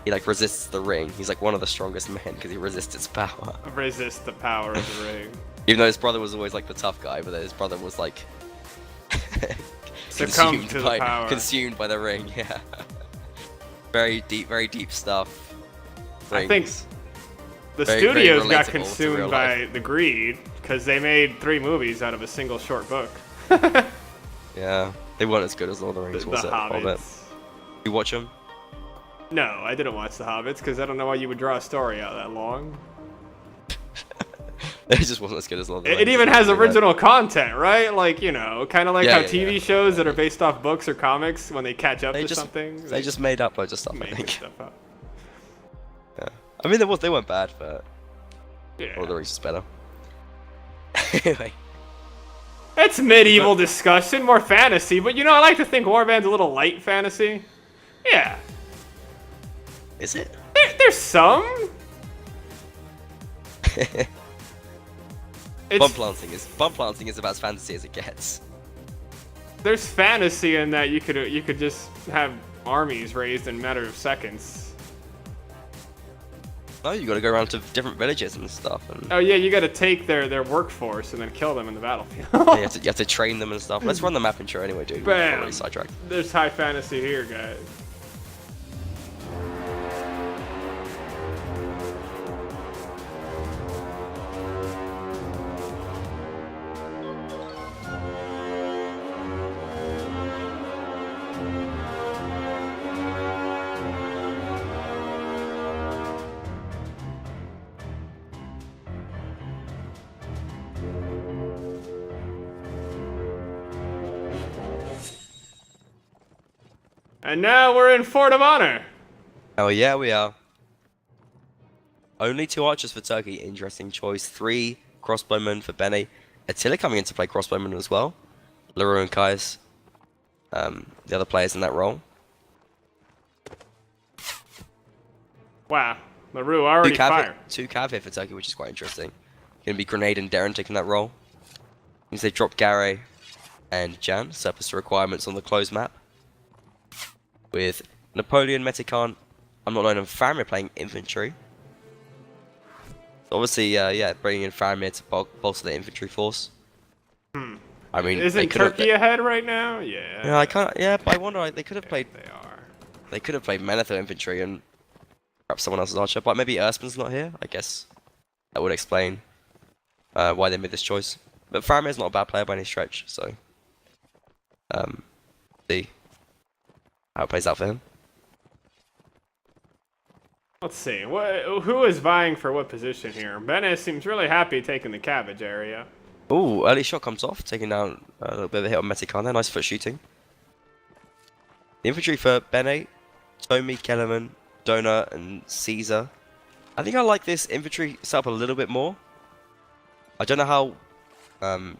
He, like, resists the ring. He's, like, one of the strongest men because he resists its power. Resist the power of the ring. Even though his brother was always, like, the tough guy, but then his brother was, like, Succumb to the power. consumed by the ring, yeah. Very deep stuff. I think Rings. the Very studios relatable got to consumed real by life. the greed because they made 3 movies out of a single short book. Yeah, they weren't as good as Lord of the Rings, was The it? Hobbits. You watch them? No, I didn't watch The Hobbits because I don't know why you would draw a story out that long. It just wasn't as good as Lord of the Rings. It even has original content, right? Like, you know, kind of like how Yeah, TV yeah. shows that are based off books or comics, when they catch up to something, They just made up loads of stuff, I make think. stuff up. Yeah. I mean, they weren't bad, but Yeah. Lord of the Rings is better. Anyway. It's medieval discussion, more fantasy, but you know, I like to think Warband's a little light fantasy. Yeah. Is it? There's some. Bomb planting is about as fantasy as it gets. There's fantasy in that you could just have armies raised in a matter of seconds. No, you gotta go around to different villages and stuff. And Oh yeah, you gotta take their workforce and then kill them in the battlefield. you have to train them and stuff. Let's run the map intro anyway, dude. We're Bam! already sidetracked. There's high fantasy here, guys. And now we're in Fort of Honor. Oh yeah, we are. Only 2 archers for Turkey. Interesting choice. 3 crossbowmen for Bene. Attila coming in to play crossbowman as well. Leroy and Kais, the other players in that role. Wow, LaRue already fired. 2 cav here for Turkey, which is quite interesting. Gonna be Grenade and Darren taking that role. Means they drop Gare and Jan, surplus to requirements on the closed map. With Napoleon, Metikan, I'm not knowing, and Faramir playing infantry. Obviously, yeah, bringing in Faramir to bolster the infantry force. I mean, Isn't Turkey ahead right now? Yeah. Yeah, I can't. Yeah, but I wonder. They could have played. They are. They could have played Menethil infantry and perhaps someone else's archer. But maybe Erspin's not here. I guess that would explain why they made this choice. But Faramir's not a bad player by any stretch. So, see how it plays out for him. Let's see. Who is vying for what position here? Bene seems really happy taking the cabbage area. Ooh, early shot comes off, taking down a little bit of a hit on Metikan there. Nice foot shooting. The infantry for Bene, Tomi, Kellerman, Dona, and Caesar. I think I like this infantry setup a little bit more. I don't know how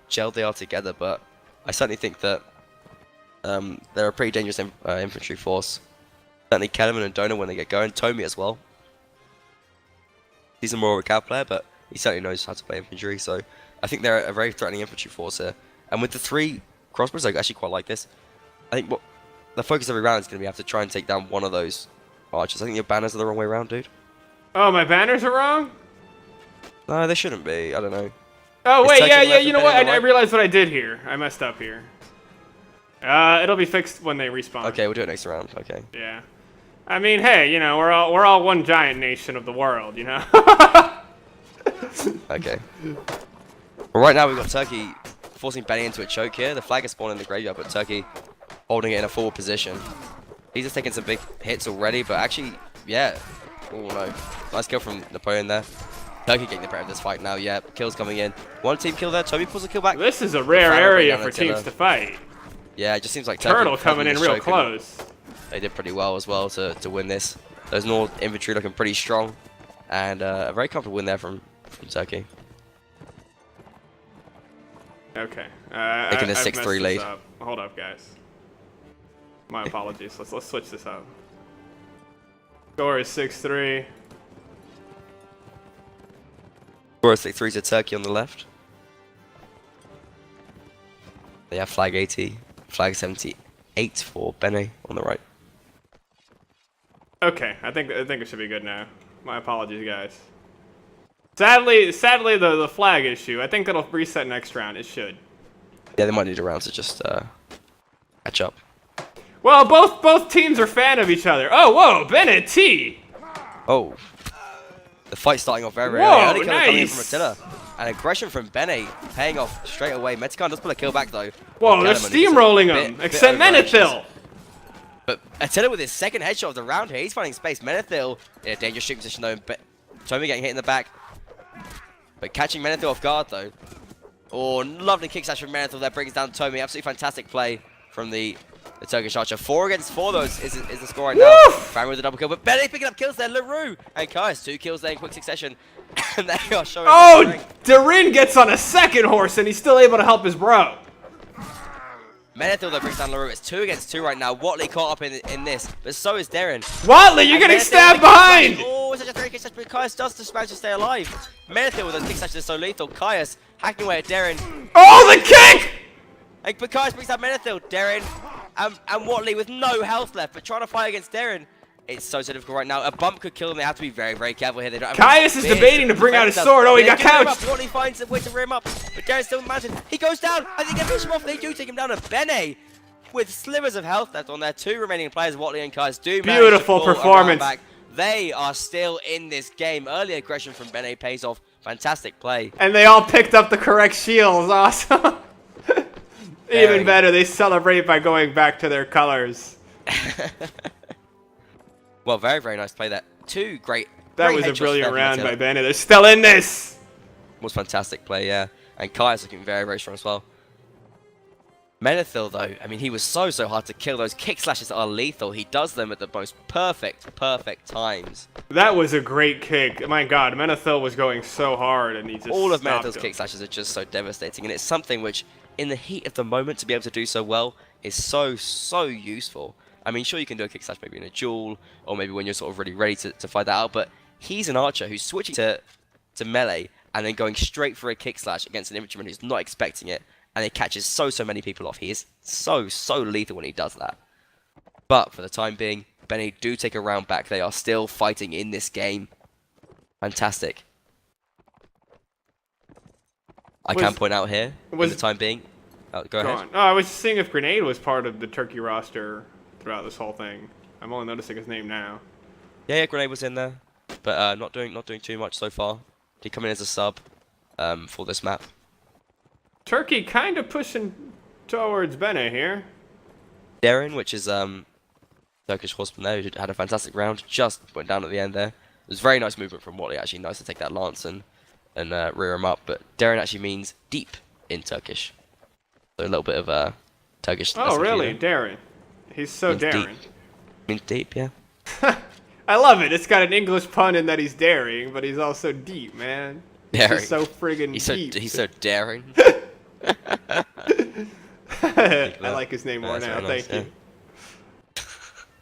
gelled they are together, but I certainly think that they're a pretty dangerous infantry force. Certainly Kellerman and Dona when they get going. Tomi as well. He's a more of a cav player, but he certainly knows how to play infantry, so I think they're a very threatening infantry force here. And with the 3 crossbows, I actually quite like this. I think what the focus every round is going to be have to try and take down one of those archers. I think your banners are the wrong way around, dude. Oh, my banners are wrong? No, they shouldn't be. I don't know. Oh, It's wait, taken yeah, left you and know what? Bene I right. realized what I did here. I messed up here. It'll be fixed when they respawn. Okay, we'll do it next round. Okay. Yeah. I mean, hey, you know, we're all one giant nation of the world, you know? Okay. Well, right now we've got Turkey forcing Benny into a choke here. The flag is spawned in the graveyard, but Turkey holding it in a forward position. He's just taking some big hits already, but actually, yeah. Oh no. Nice kill from Napoleon there. Turkey getting the better of this fight now, yeah. Kills coming in. One team kill there. Toby pulls a kill back. This is a rare Final area breakdown for teams to fight. Yeah, it just seems like Turkey Turtle coming in just real choking. close. They did pretty well as well to win this. Those Nord infantry looking pretty strong. And a very comfortable win there from Turkey. Okay. Making a I've 6-3 messed this lead. up. Hold up, guys. My apologies. Let's switch this up. Score is 6-3. Score is 6-3 to Turkey on the left. They have flag 80, flag 78 for Bene on the right. Okay, I think it should be good now. My apologies, guys. Sadly, the flag issue. I think that'll reset next round. It should. Yeah, they might need a round to just catch up. Well, both teams are fan of each other. Oh, whoa, Bennett T. Oh, the fight starting off very Whoa, early. Coming in from nice. Attila. And aggression from Bene paying off straight away. Metakan does pull a kill back though. Whoa, they're steamrolling him. Except Menethil. But Attila with his second headshot of the round here. He's finding space. Menethil in a dangerous shooting position though. But Tommy getting hit in the back. But catching Menethil off guard though. Oh, lovely kick slash from Menethil there. Brings down Tommy. Absolutely fantastic play from the Turkish Archer. 4 against 4 though is the score right now. Fran with the double kill. But Bene picking up kills there. LaRue and Kaius. 2 kills there in quick succession. And they are showing. Oh, Darin gets on a second horse and he's still able to help his bro. Menethil though brings down LaRue. It's 2 against 2 right now. Watley caught up in this, but so is Darren. Watley, you're getting stabbed behind! Oh, such a 3 kick slash, but Kaius does just manage to stay alive. Menethil with those kick slashes is so lethal. Kaius hacking away at Darren. Oh, the kick! But Kaius brings down Menethil. Darren and Watley with no health left, but trying to fight against Darren. It's so difficult right now. A bump could kill them. They have to be very, very careful here. They don't have Caius is debating to bring out his sword. Oh, he got couched. Watley finds a way to rim up, but Darren's still mounted. He goes down. I think they push him off. They do take him down. And Bene with slivers of health left on there. 2 remaining players, Watley and Kaius, do beautiful performance. Back. They are still in this game. Early aggression from Bene pays off. Fantastic play. And they all picked up the correct shields. Awesome. Even better, they celebrate by going back to their colors. Well, very, very nice play there. 2 great. That was a brilliant round by Bene. They're still in this. Was fantastic play, yeah. And Kaius looking very, very strong as well. Menethil, though, I mean, he was so hard to kill. Those kick slashes are lethal. He does them at the most perfect times. That was a great kick. My God, Menethil was going so hard, and he just all of Menethil's kick slashes are just so devastating, and it's something which, in the heat of the moment, to be able to do so well is so useful. I mean, sure, you can do a kick slash maybe in a duel, or maybe when you're sort of really ready to fight that out, but he's an archer who's switching to melee and then going straight for a kick slash against an infantryman who's not expecting it, and it catches so many people off. He is so lethal when he does that. But for the time being, Bene do take a round back. They are still fighting in this game. Fantastic. I can point out here, for the time being. Oh, go ahead. Oh, I was just seeing if Grenade was part of the Turkey roster throughout this whole thing. I'm only noticing his name now. Yeah, Grenade was in there, but not doing too much so far. He come in as a sub for this map. Turkey kind of pushing towards Bene here. Darren, which is Turkish horseman there, who had a fantastic round, just went down at the end there. It was very nice movement from Watley, actually. Nice to take that lance and rear him up. But Darren actually means deep in Turkish. So a little bit of Turkish. Oh, really? Darren. He's so means daring. Deep. Means deep, yeah. I love it. It's got an English pun in that he's daring, but he's also deep, man. Daring. He's so friggin' deep. He's so daring. I like his name more now. Thank you.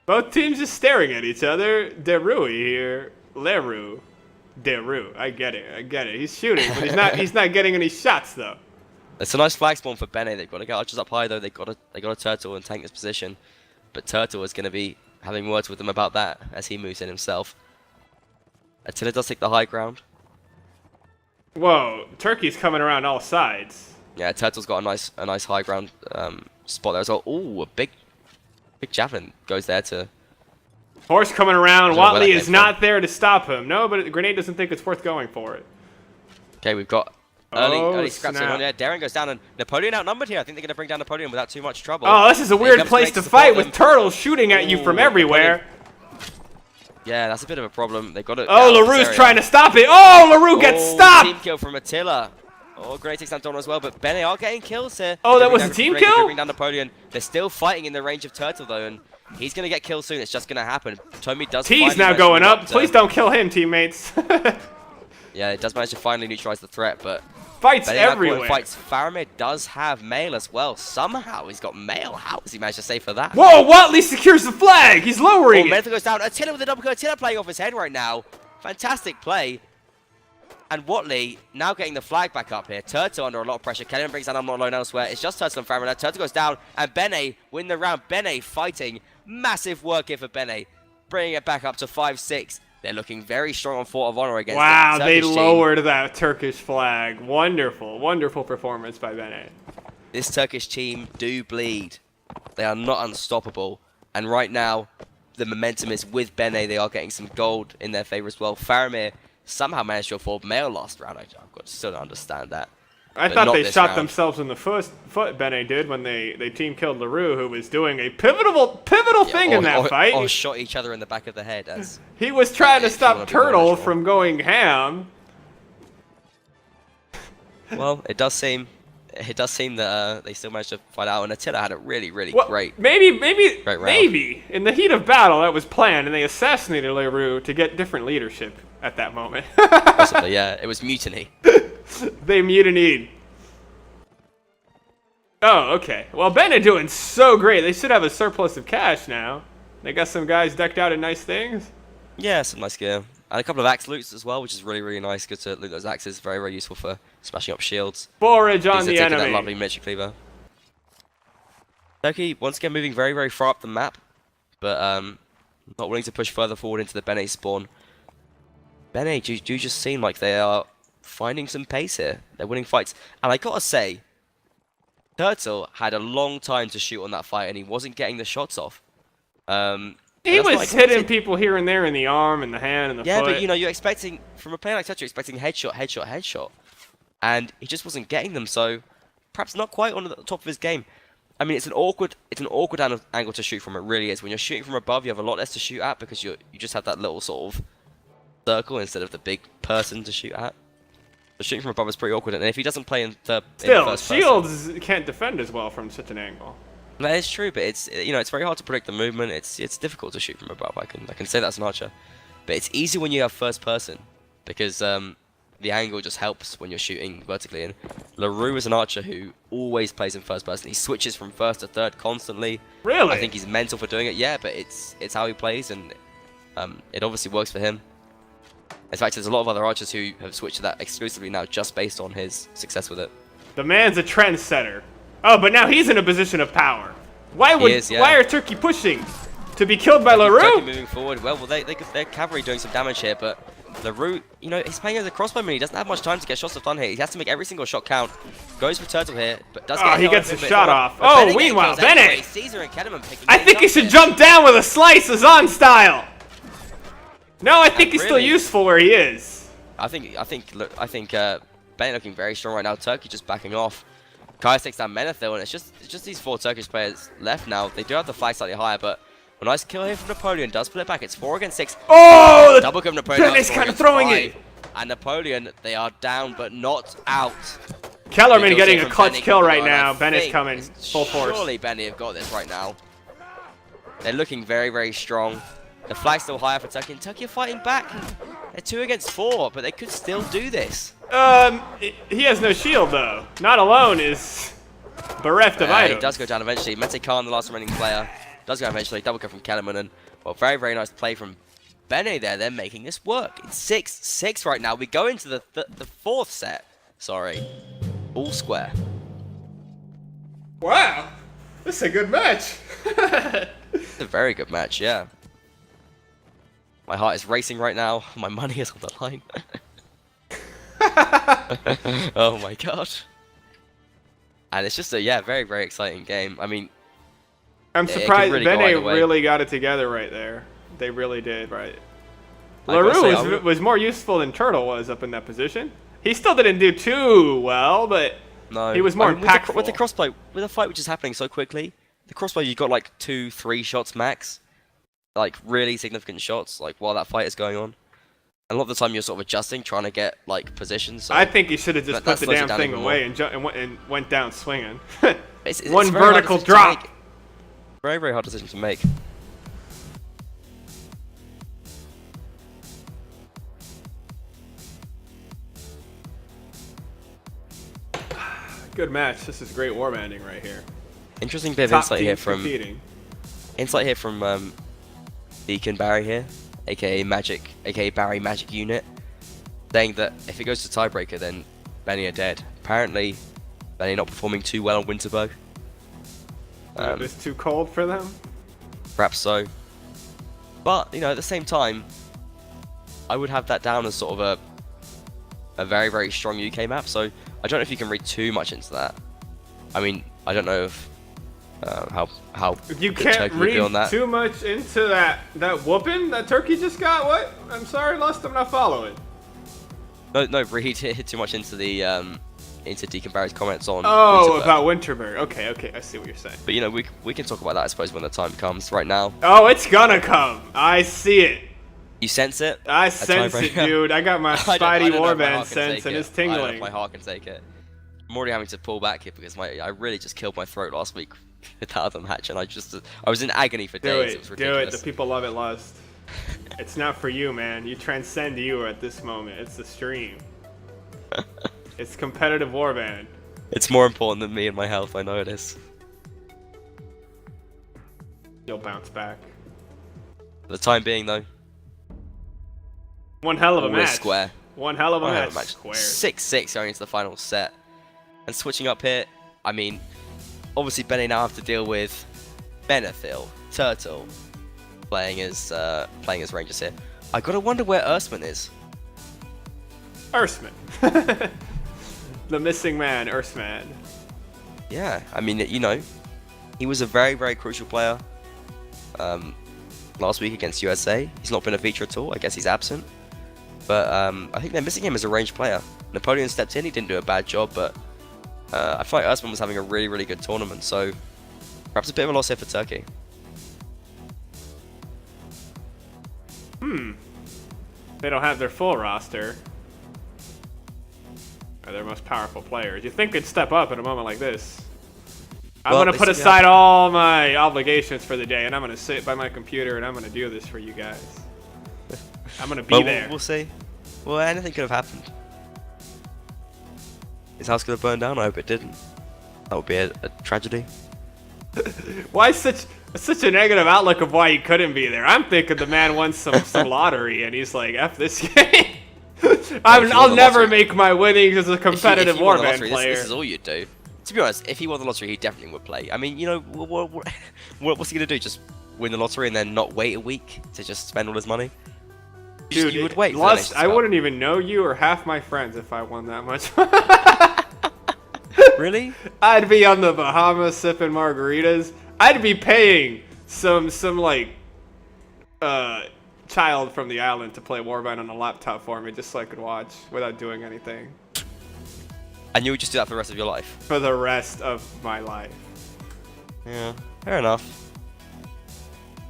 Both teams just staring at each other. Derui here. Leroux. Deru. I get it. He's shooting, but he's not getting any shots though. It's a nice flag spawn for Bene. They've got to get archers up high though. They got a turtle and tank this position. But Turtle is going to be having words with them about that as he moves in himself. Attila does take the high ground. Whoa, Turkey's coming around all sides. Yeah, Turtle's got a nice high ground spot there as well. Ooh, a big javelin goes there to... Horse coming around. Watley is not there to stop him. No, but Grenade doesn't think it's worth going for it. Okay, we've got early scraps going on there. Darren goes down and Napoleon outnumbered here. I think they're going to bring down Napoleon without too much trouble. Oh, this is a weird place to fight with turtles shooting at you from everywhere. Yeah, that's a bit of a problem. They've got to... Oh, LaRue's trying to stop it. Oh, LaRue gets stopped. Team kill from Attila. Oh, Grenade takes down Donner as well, but Bene are getting kills here. Oh, that was a team kill? Bring down Napoleon. They're still fighting in the range of Turtle though, and he's going to get killed soon. It's just going to happen. Tommy does... T's now going up. Please don't kill him, teammates. Yeah, it does manage to finally neutralize the threat, but... Fights everywhere. Fights. Faramir does have mail as well. Somehow he's got mail. How has he managed to save for that? Whoa, Watley secures the flag. He's lowering it. Menethil goes down. Attila with the double kill. Attila playing off his head right now. Fantastic play. And Watley now getting the flag back up here. Turtle under a lot of pressure. Kellyman brings down I'm Not Alone Elsewhere. It's just Turtle and Faramir now. Turtle goes down and Bene win the round. Bene fighting. Massive work here for Bene. Bringing it back up to 5-6. They're looking very strong on Fort of Honor against wow, the they Turkish lowered team. that Turkish flag. Wonderful, wonderful performance by Bene. This Turkish team do bleed. They are not unstoppable. And right now, the momentum is with Bene. They are getting some gold in their favor as well. Faramir somehow managed to afford mail last round. I've got still don't understand that. I But thought not they this shot round. themselves in the foot, Bene did, when they team killed LaRue, who was doing a pivotal thing in that fight. Or shot each other in the back of the head. As He was trying to if you wanna stop be more Turtle literal. from going ham. well, it does seem that they still managed to fight out, and Attila had a really Well, great. maybe, round. maybe in the heat of battle that was planned, and they assassinated LaRue to get different leadership at that moment. Possibly, yeah, it was mutiny. They mutinied. Oh, okay. Well, Bene doing so great. They should have a surplus of cash now. They got some guys decked out in nice things. Yeah, some nice gear. And a couple of axe loots as well, which is really nice. Good to loot those axes. Very useful for smashing up shields. Forage on These are the taking that enemy. lovely miniature cleaver. Turkey, once again, moving very far up the map, but not willing to push further forward into the Bene spawn. Bene do just seem like they are finding some pace here. They're winning fights. And I gotta say, Turtle had a long time to shoot on that fight, and he wasn't getting the shots off. He that's not was hitting expected. people here and there in the arm and the hand and the Yeah, foot. but you know, you're expecting from a player like Turtle, you're expecting headshot, and he just wasn't getting them. So perhaps not quite on the top of his game. I mean, it's an awkward angle to shoot from. It really is. When you're shooting from above, you have a lot less to shoot at because you just have that little sort of circle instead of the big person to shoot at. But shooting from above is pretty awkward, and if he doesn't play in the Still, first person, shields can't defend as well from such an angle. that is true, but it's it's very hard to predict the movement. It's difficult to shoot from above. I can say that's an archer, but it's easy when you have first person because the angle just helps when you're shooting vertically. And LaRue is an archer who always plays in first person. He switches from first to third constantly. Really? I think he's mental for doing it. Yeah, but it's how he plays, and it obviously works for him. In fact, there's a lot of other archers who have switched to that exclusively now just based on his success with it. The man's a trendsetter. Oh, but now he's in a position of power. Why are Turkey pushing? To be killed by Turkey LaRue? moving forward. Well, they're cavalry doing some damage here, but LaRue, he's playing as a crossbowman. He doesn't have much time to get shots off done here. He has to make every single shot count. Goes for Turtle here, but does get he hit gets on the it, shot but- off. but Oh, Bennett getting meanwhile, kills anyway. Bennett! Caesar and Kettleman picking I things think up he should here. jump down with a slice Azan style. No, I think he's still really- useful where he is. I think Bennett looking very strong right now. Turkey just backing off. Kaius takes down Menethil, and it's just these 4 Turkish players left now. They do have the flag slightly higher, but a nice kill here from Napoleon does pull it back. It's 4 against 6. Oh, Double kill from Napoleon. Bennett's now, kind of 4 throwing against it. 5. And Napoleon, they are down but not out. Kellerman Big getting kills a here clutch from kill Benny, right but I now. Bennett's think coming full force. Surely Benny have got this right now. They're looking very strong. The flag's still higher for Turkey, and Turkey are fighting back. They're 2 against 4, but they could still do this. He has no shield though. Not alone is bereft of He items. does go down eventually. Mete Khan, the last remaining player, does go eventually. Double kill from Kellerman, and well, very nice play from Bene there. They're making this work. It's 6-6 right now. We go into the 4th set. Sorry, all square. Wow, this is a good match. It's a very good match, yeah. My heart is racing right now. My money is on the line. Oh my god. And it's just a very exciting game. I mean, I'm it could surprised really go Bene either way. really got it together right there. They really did, right? I gotta say, I LaRue would- was more useful than Turtle was up in that position. He still didn't do too well, but no, he was more I mean, impactful. with the crossbow, with a fight which is happening so quickly, the crossbow you got like 2-3 shots max, like really significant shots, like while that fight is going on. And a lot of the time you're sort of adjusting, trying to get like positions. So I think he should have just that put the slows it damn down thing even away and went down swinging. it's One a very hard vertical decision to drop. make. Very hard decision to make. Good match. This is great warbanding right here. Interesting bit of Top insight here teams from Deacon Barry here, aka Magic, aka Barry Magic Unit, saying that if it goes to tiebreaker, then Benny are dead. Apparently, Benny not performing too well on Winterberg. It's too cold for them. Perhaps so. But at the same time, I would have that down as sort of a very strong UK map. So I don't know if you can read too much into that. I mean, I don't know if how You good can't Turkey would be read on that. too much into that whooping that Turkey just got. What? I'm sorry, Lust. I'm not following. No, read too much into the into Deacon Barry's comments on. Oh, Winterberg. about Winterberg. Okay, I see what you're saying. But you know, we can talk about that, I suppose, when the time comes. Right now, Oh, it's gonna come. I see it. you sense it. I sense it, dude. I got my I Spidey don't know if my Warband heart can sense, take and it. it's I don't know tingling. if my heart can take it. I'm already having to pull back here because I really just killed my throat last week with that other match, and I was in agony for days. It was Do it. ridiculous. The people love it Lust. It's not for you, man. You transcend you at this moment. It's the stream. It's competitive Warband. It's more important than me and my health. I know it is. You'll bounce back. For the time being, though, One hell of a always match. square. One hell of a One hell match. of a match. Square. 6-6 going into the final set, and switching up here. I mean, obviously, Benny now have to deal with Benethil, Turtle, playing as Rangers here. I gotta wonder where Earthman is. Earthman. The missing man, Earthman. Yeah, I mean, you know, he was a very, very crucial player last week against USA. He's not been a feature at all. I guess he's absent. But I think they're missing him as a ranged player. Napoleon stepped in. He didn't do a bad job, but I feel like Earthman was having a really, really good tournament. So perhaps a bit of a loss here for Turkey. They don't have their full roster. Or their most powerful players. You think they'd step up in a moment like this. I'm Well, gonna they put still aside all my obligations for the day, and I'm gonna sit by my computer, and I'm gonna do this for you guys. I'm gonna be Well, there. we'll see. Well, anything could have happened. His house could have burned down. I hope it didn't. That would be a tragedy. Why such a negative outlook of why he couldn't be there? I'm thinking the man won some lottery, and he's like, F this game. I'll never make my winnings as a competitive if he won the Warband lottery, player. This is all you'd do. To be honest, if he won the lottery, he definitely would play. I mean, you know, what's he gonna do? Just win the lottery and then not wait a week to just spend all his money? Dude, you would wait. For the Lust, Nations I Cup. wouldn't even know you or half my friends if I won that much. Really? I'd be on the Bahamas sipping margaritas. I'd be paying some like child from the island to play Warband on a laptop for me just so I could watch without doing anything And you would just do that for the rest of your life? for the rest of my life. Yeah, fair enough.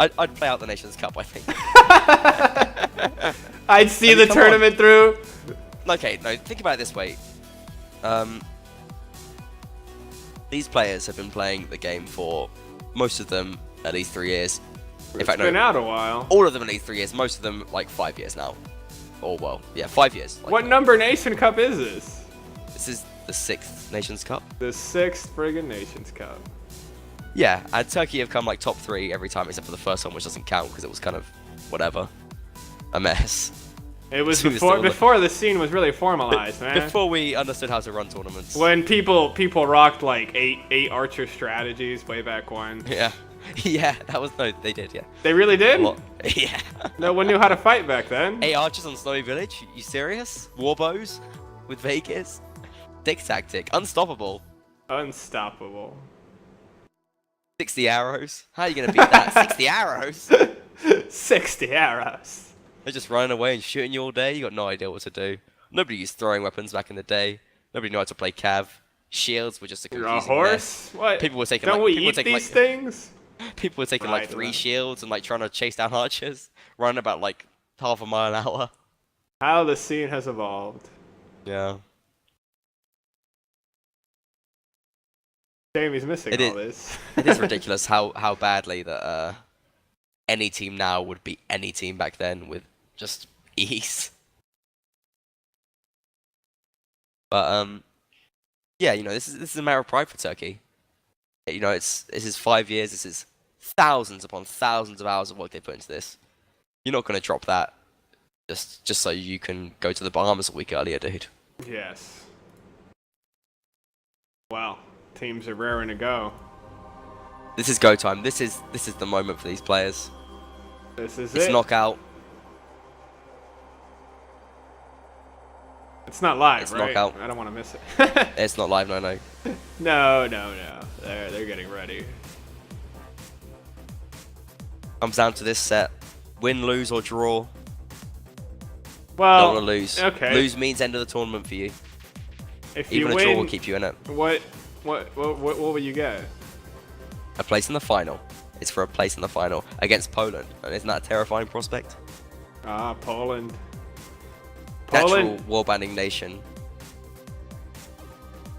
I'd play out the Nations Cup, I think. I'd see I mean, the come tournament through. Okay, no, think about it this way. These players have been playing the game for, most of them, at least 3 years. In It's fact, been no, out a while. all of them at least 3 years. Most of them, like 5 years now. Or, well, yeah, 5 years. Like, What number Nation Cup is this? This is the 6th Nations Cup. The 6th friggin' Nations Cup. Yeah, and Turkey have come like top 3 every time except for the first one, which doesn't count because it was kind of, whatever, a mess. It was It was before the scene was really formalized, man. Before we understood how to run tournaments. When people rocked like eight archer strategies way back when. Yeah. Yeah, that was, no, they did, yeah. They really did? What? Yeah. No one knew how to fight back then. 8 archers on Snowy Village? You serious? Warbows? With Vegas? Dick tactic. Unstoppable. Unstoppable. 60 arrows? How are you going to beat that? 60 arrows? 60 arrows. They're just running away and shooting you all day. You got no idea what to do. Nobody used throwing weapons back in the day. Nobody knew how to play cav. Shields were just a You're confusing a horse? mess. What? People were taking Don't like, we people were eat taking, these like, things? People were taking Right, like 3 then. shields and like trying to chase down archers, running about like half a mile an hour. How the scene has evolved. Yeah. Jamie's missing It all is- this. It is ridiculous how badly that any team now would beat any team back then with just ease. But yeah, you know, this is a matter of pride for Turkey. You know, this is 5 years. This is thousands upon thousands of hours of work they put into this. You're not going to drop that just so you can go to the Bahamas a week earlier, dude. Yes. Wow. Teams are raring to go. This is go time. This is the moment for these players. This is It's it. knockout. It's not live, It's right? knockout. I don't want to miss it. It's not live, no. No. They're getting ready. Comes down to this set. Win, lose, or draw. Well, Don't want to lose. Okay. Lose means end of the tournament for you. If Even you a draw win, will keep you in it. what will you get? A place in the final. It's for a place in the final against Poland. And isn't that a terrifying prospect? Ah, Poland. Natural warbanding nation.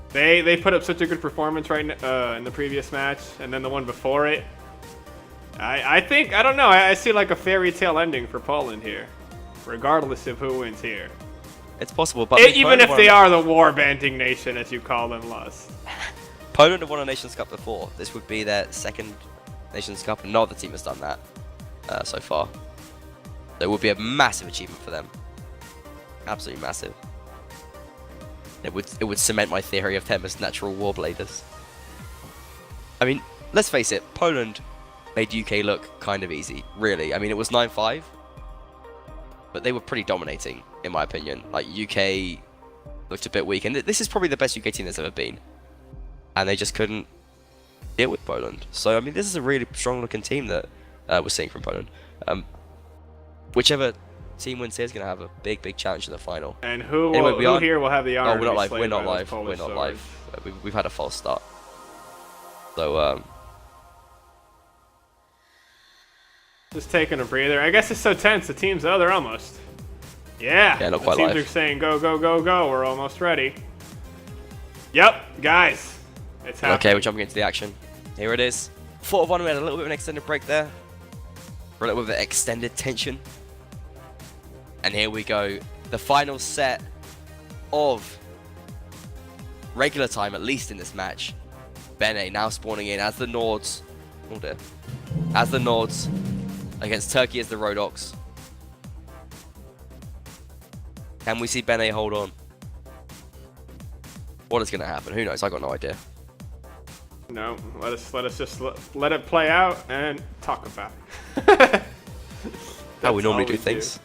They put up such a good performance in the previous match, and then the one before it. I think, I don't know, I see like a fairy tale ending for Poland here, regardless of who wins here. It's possible, but Even if they are the war-banding nation, as you call them, Lust. Poland have won a Nations Cup before. This would be their second Nations Cup, and no other team has done that so far. It would be a massive achievement for them. Absolutely massive. It would cement my theory of them as natural warbladers. I mean, let's face it, Poland made UK look kind of easy, really. I mean, it was 9-5, but they were pretty dominating, in my opinion. Like, UK looked a bit weak, and this is probably the best UK team there's ever been. And they just couldn't deal with Poland. So, I mean, this is a really strong-looking team that we're seeing from Poland. Whichever team wins here is going to have a big, big challenge in the final. And who Anyway, here will have the honor? Oh, we're not live. to be We're slayed not by live. those We're Polish not swords? live. We've had a false start. So, Just taking a breather. I guess it's so tense. The teams, oh, they're almost. Yeah. Yeah, not the quite teams live. are saying go, go, go, go. We're almost ready. Yep, guys. It's happening. okay, we're jumping into the action. Here it is. 4-1. We had a little bit of an extended break there. For a little bit of extended tension. And here we go. The final set of regular time, at least in this match. Bene now spawning in as the Nords. Oh dear. As the Nords against Turkey as the Rodox. Can we see Bene hold on? What is going to happen? Who knows? I got no idea. No, let us just let it play out and talk about it. How we normally all do things.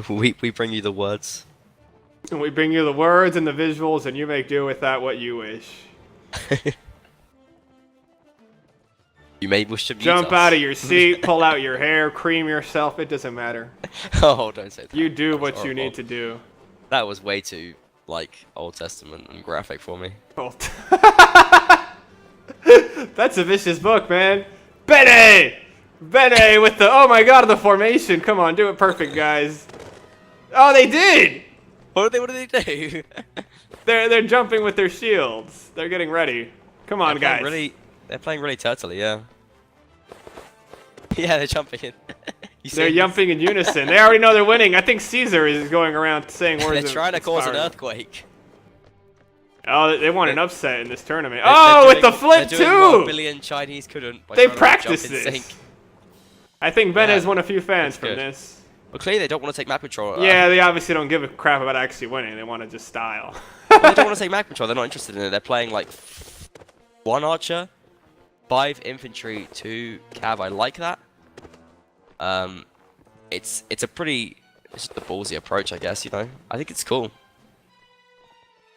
we bring you the words. And we bring you the words and the visuals, and you make do with that what you wish. You may wish to mute Jump us. out of your seat, pull out your hair, cream yourself. It doesn't matter. Oh, don't say that. You do That's what you horrible. need to do. That was way too, like, Old Testament and graphic for me. That's a vicious book, man. Bene! Bene with the, oh my god, the formation. Come on, do it perfect, guys. Oh, they did! What did they do? They're jumping with their shields. They're getting ready. Come on, guys. They're playing really turtly, yeah. Yeah, they're jumping in. They're jumping in unison. They already know they're winning. I think Caesar is going around saying words. They're trying to cause an inspiring. earthquake. Oh, they want an upset in this tournament. Oh, with the flip they're doing what too! 1 billion Chinese couldn't. By They trying to practiced jump in this. sync. I think Ben Yeah, has won a few fans from good. this. Well, clearly they don't want to take map control. Yeah, they obviously don't give a crap about actually winning. They want to just style. They don't want to take map control. They're not interested in it. They're playing like 1 archer, 5 infantry, 2 cav. I like that. It's just the ballsy approach, I guess. You know, I think it's cool.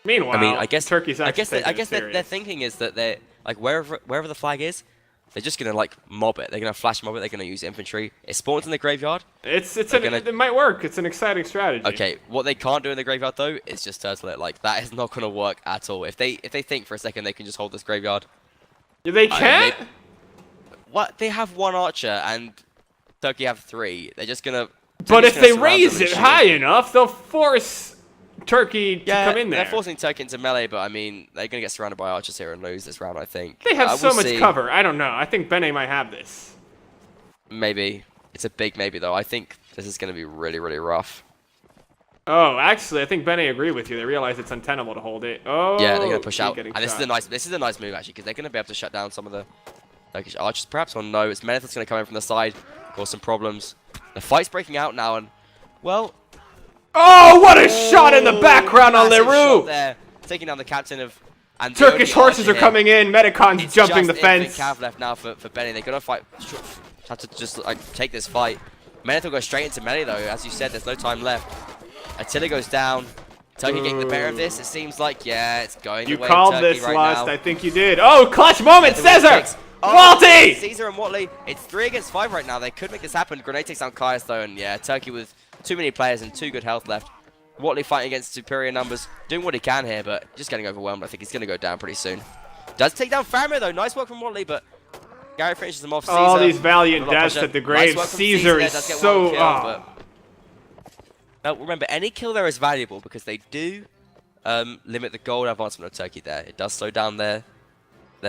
Meanwhile, I mean, I guess Turkey's actually their thinking is that they're like wherever the flag is, they're just gonna like mob it. They're gonna flash mob it. They're gonna use infantry. It spawns in the graveyard. It might work. It's an exciting strategy. Okay, what they can't do in the graveyard though is just turtle it. Like that is not gonna work at all. If they think for a second they can just hold this graveyard. They can't. What? They have 1 archer and Turkey have 3. They're just gonna. But if they surround them raise with it shields. high enough, they'll force Turkey to come in there. They're forcing Turkey into melee, but I mean, they're going to get surrounded by archers here and lose this round, I think. They have so we'll much see. cover. I don't know. I think Bene might have this. Maybe. It's a big maybe, though. I think this is going to be really, really rough. Oh, actually, I think Bene agree with you. They realize it's untenable to hold it. Oh, Yeah, they're going to push keep out. getting And this shot. is a nice move, actually, because they're going to be able to shut down some of the Turkish archers, perhaps. Or no, it's Meneth that's going to come in from the side, cause some problems. The fight's breaking out now, and, well... Oh, what a shot in the background on massive shot Leroux! there, taking down the captain of... And the Turkish only horses archer are here. coming in. Medicon's It's jumping the just fence. Cav left now for Benny. They're gonna fight. Have to just like take this fight. Meneth will go straight into melee though. As you said, there's no time left. Attila goes down. Turkey getting the better of this. It seems like it's going. You the way called of Turkey this, right Lust. now. I think you did. Oh, clutch moment, That's the way it Caesar! takes. Walty! Caesar and Watley, it's 3 against 5 right now. They could make this happen. Grenade takes down Caius though, and yeah, Turkey with too many players and 2 good health left. Watley fighting against superior numbers, doing what he can here, but just getting overwhelmed. I think he's going to go down pretty soon. Does take down Faramir though. Nice work from Watley, but Gary finishes him off. Caesar, all these valiant deaths at the grave. Nice Caesar is so... Now remember, any kill there is valuable because they do limit the gold advancement of Turkey there. It does slow down their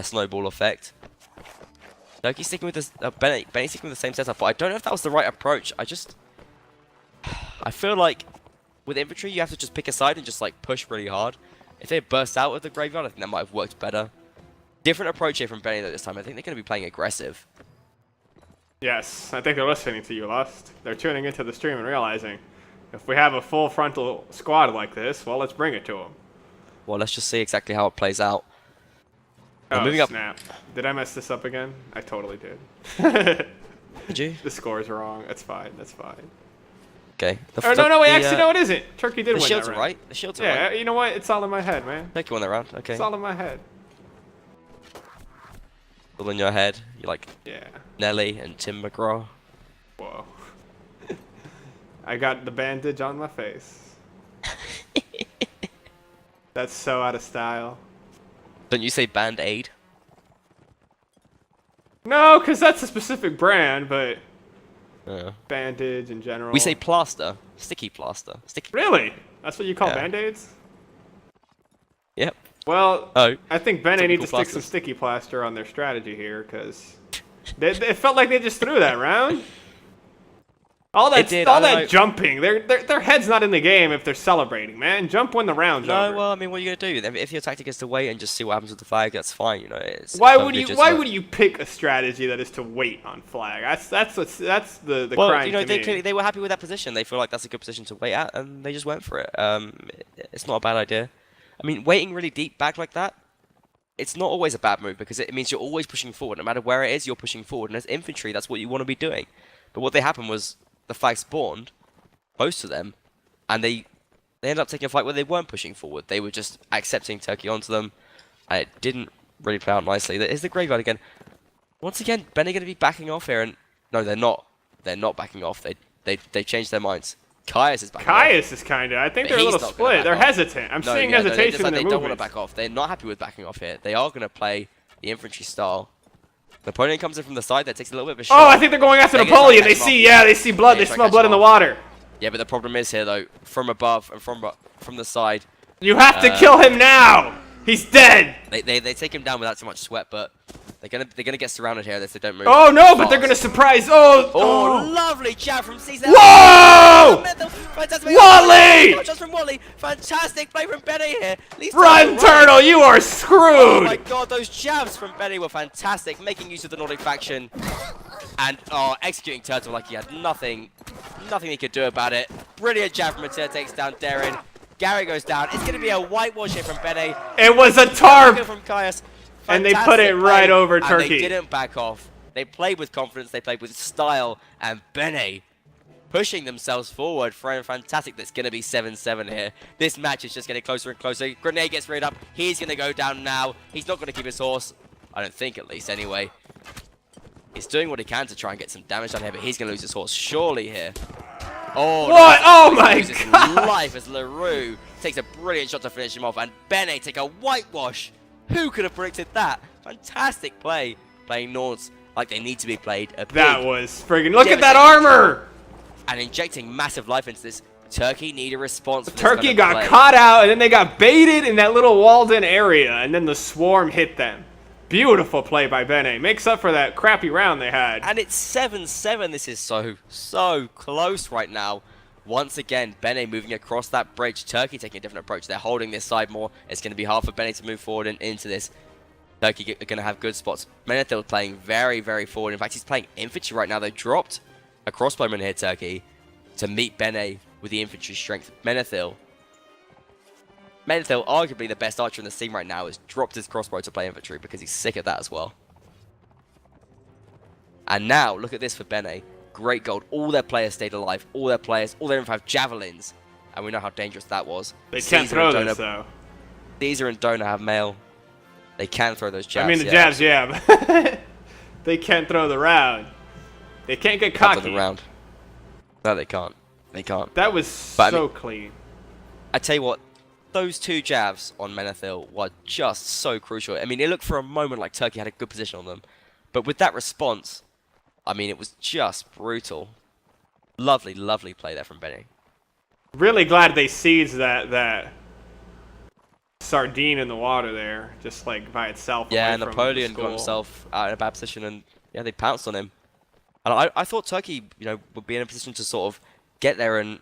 snowball effect. Turkey sticking with this, Benny sticking with the same setup, but I don't know if that was the right approach. I feel like with infantry you have to just pick a side and just like push really hard. If they burst out of the graveyard, I think that might have worked better. Different approach here from Benny though this time. I think they're going to be playing aggressive. Yes, I think they're listening to you, Lust. They're tuning into the stream and realizing, if we have a full frontal squad like this, well, let's bring it to them. Well, let's just see exactly how it plays out. Oh, moving snap. Did I mess this up again? I totally did. Did you? The score's wrong. That's fine. That's fine. Okay. No, wait, actually, no, it isn't. Turkey did win that round. The shields are right. The shields are right. Yeah, you know what? It's all in my head, man. Turkey won that round. Okay. It's all in my head. All in your head. You're like Yeah. Nelly and Tim McGraw. Whoa. I got the bandage on my face. That's so out of style. Don't you say Band-Aid? No, because that's a specific brand, but Yeah. bandage in general. We say plaster. Sticky plaster. Sticky. Really? That's what you call Yeah. band-aids? Yep. Well, Oh. I think Bene need to stick plasters. some sticky plaster on their strategy here, because it felt like they just threw that round. All that, jumping, their head's not in the game if they're celebrating, man. Jump when the round's over. No, well, I mean, what are you gonna do? If your tactic is to wait and just see what happens with the flag, that's fine. You know. Why would you pick a strategy that is to wait on flag? That's the well, crime you know, to me. they were happy with that position. They feel like that's a good position to wait at, and they just went for it. It's not a bad idea. I mean, waiting really deep back like that, it's not always a bad move because it means you're always pushing forward. No matter where it is, you're pushing forward. And as infantry, that's what you want to be doing. But what happened was the flag spawned close to them, and they ended up taking a fight where they weren't pushing forward. They were just accepting Turkey onto them, and it didn't really play out nicely. There's the graveyard again. Once again, Benny going to be backing off here, and no, they're not. They're not backing off. They changed their minds. Caius is backing off. Caius is kind of. I think they're a little split. They're hesitant. I'm seeing hesitation in their They don't want to movements. back off. They're not happy with backing off here. They are going to play the infantry style. Napoleon comes in from the side. That takes a little bit of a shot. Oh, I think they're going after Napoleon. They see blood. They smell blood in the water. Yeah, but the problem is here though, from above and from the side. You have to kill him now. He's dead. They take him down without too much sweat, but they're gonna get surrounded here if they don't move. Oh no, but they're gonna surprise. Oh, lovely jab from Caesar. Whoa! Watley! Just from Watley. Fantastic play from Benny here. Run, Turtle! You are screwed! Oh my god, those jabs from Benny were fantastic, making use of the Nordic faction. And executing Turtle like he had nothing he could do about it. Brilliant jab from Matilda, takes down Darren. Gary goes down. It's going to be a whitewash here from Benny. It was a tarp! From Caius. And they put it right over Turkey. And they didn't back off. They played with confidence, they played with style, and Benny pushing themselves forward for a fantastic. That's going to be 7-7 here. This match is just getting closer and closer. Grenade gets reared up. He's going to go down now. He's not going to keep his horse. I don't think, at least, anyway. He's doing what he can to try and get some damage down here, but he's going to lose his horse surely here. Oh, what? No, oh my god! Life as LaRue takes a brilliant shot to finish him off, and Benny take a whitewash. Who could have predicted that? Fantastic play. Playing Nords like they need to be played. That was friggin'. Look at that armor! And injecting massive life into this. Turkey need a response. Turkey got caught out, and then they got baited in that little walled-in area, and then the swarm hit them. Beautiful play by Bene. Makes up for that crappy round they had. And it's 7-7. This is so close right now. Once again, Bene moving across that bridge. Turkey taking a different approach. They're holding this side more. It's going to be hard for Bene to move forward and into this. Turkey are going to have good spots. Menethil playing very forward. In fact, he's playing infantry right now. They dropped a crossbowman here, Turkey, to meet Bene with the infantry strength. Menethil, arguably the best archer in the scene right now, has dropped his crossbow to play infantry because he's sick of that as well. And now, look at this for Bene. Great gold. All their players stayed alive. All their info have javelins. And we know how dangerous that was. They can't throw this, though. Caesar and Dona have mail. They can throw those jabs. I mean, the jabs, yeah. They can't throw the round. They can't get Can't cocky. throw the round. No, they can't. They can't. That was But, I so mean, clean. I tell you what, those 2 jabs on Menethil were just so crucial. I mean, it looked for a moment like Turkey had a good position on them. But with that response, I mean, it was just brutal. Lovely, lovely play there from Benny. Really glad they seized that sardine in the water there, just like by itself. Yeah, away and from Napoleon the got school. himself out in a bad position, and yeah, they pounced on him. And I thought Turkey, would be in a position to sort of get there and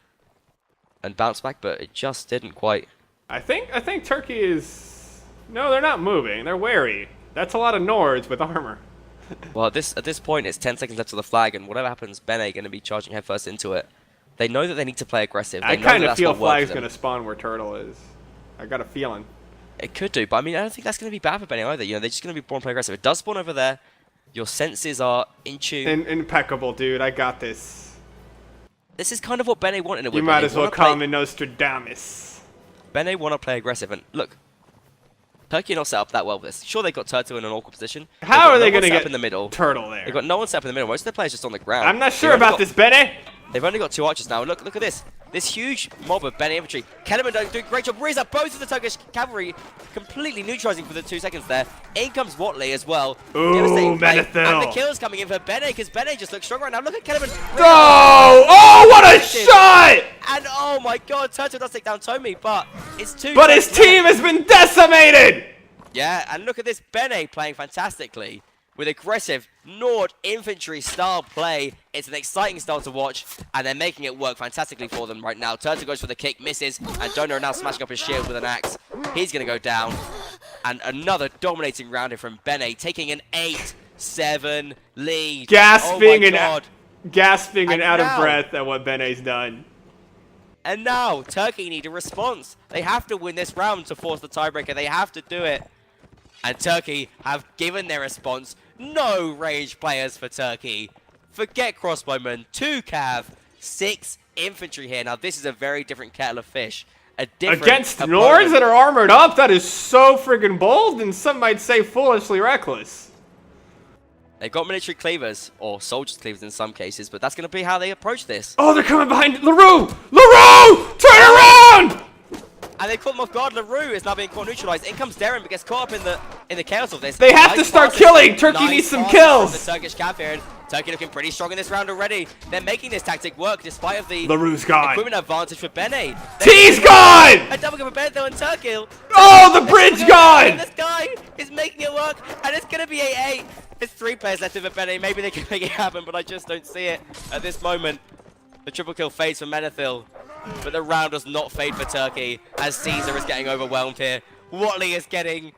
bounce back, but it just didn't quite. I think Turkey is. No, they're not moving. They're wary. That's a lot of Nords with armor. Well, at this point, it's 10 seconds left to the flag, and whatever happens, Bene going to be charging headfirst into it. They know that they need to play aggressive. I They know kind that of that's feel what worked Flag's for them. going to spawn where Turtle is. I got a feeling. It could do, but I mean, I don't think that's going to be bad for Benny either. They're just going to be born play aggressive. It does spawn over there. Your senses are in tune. Impeccable, dude. I got this. This is kind of what Benny wanted. You might as well call me Nostradamus. Benny want to play aggressive, and look, Turkey are not set up that well for this. Sure, they got Turtle in an awkward position. How are they going to get get in the middle? Turtle there? They've got no one set up in the middle. Most of their players just on the ground. I'm not sure about this, Benny. They've only got 2 archers now. Look at this. This huge mob of Benny infantry. Kellerman doing a great job. Reza, both of the Turkish cavalry completely neutralizing for the 2 seconds there. In comes Watley as well. Ooh, Devastating play. Menethil. And the kills coming in for Benny because Benny just looks strong right now. Look at Kellerman. Oh! Oh, what a shot! And oh my god, Turtle does take down Tommy, but it's too. But his team has been decimated! Yeah, and look at this Bene playing fantastically with aggressive Nord infantry style play. It's an exciting style to watch, and they're making it work fantastically for them right now. Turtle goes for the kick, misses, and Donor now smashing up his shield with an axe. He's going to go down. And another dominating round here from Bene, taking an 8-7 lead. Gasping oh my God. and out now- of breath at what Bene's done. And now, Turkey need a response. They have to win this round to force the tiebreaker. They have to do it. And Turkey have given their response. No rage players for Turkey. Forget crossbowmen. 2 cav, 6 infantry here. Now, this is a very different kettle of fish. A different Against opponent. Nords that are armored up, that is so friggin' bold, and some might say foolishly reckless. They've got military cleavers, or soldiers' cleavers in some cases, but that's going to be how they approach this. Oh, they're coming behind LaRue! LaRue! Turn around! And they caught them off guard. LaRue is now being caught neutralized. In comes Darren, but gets caught up in the chaos of this. They have to start passes. killing. Turkey needs some passes kills. from the Turkish camp here. And Turkey looking pretty strong in this round already. They're making this tactic work despite of the LaRue's gone. equipment advantage for Bene. T's gone! A double kill for Bene though in Turkey. Oh, the bridge gone! This guy is making it work, and it's going to be 8-8. There's 3 players left of Bene. Maybe they can make it happen, but I just don't see it at this moment. The triple kill fades for Menethil, but the round does not fade for Turkey as Caesar is getting overwhelmed here. Watley is getting...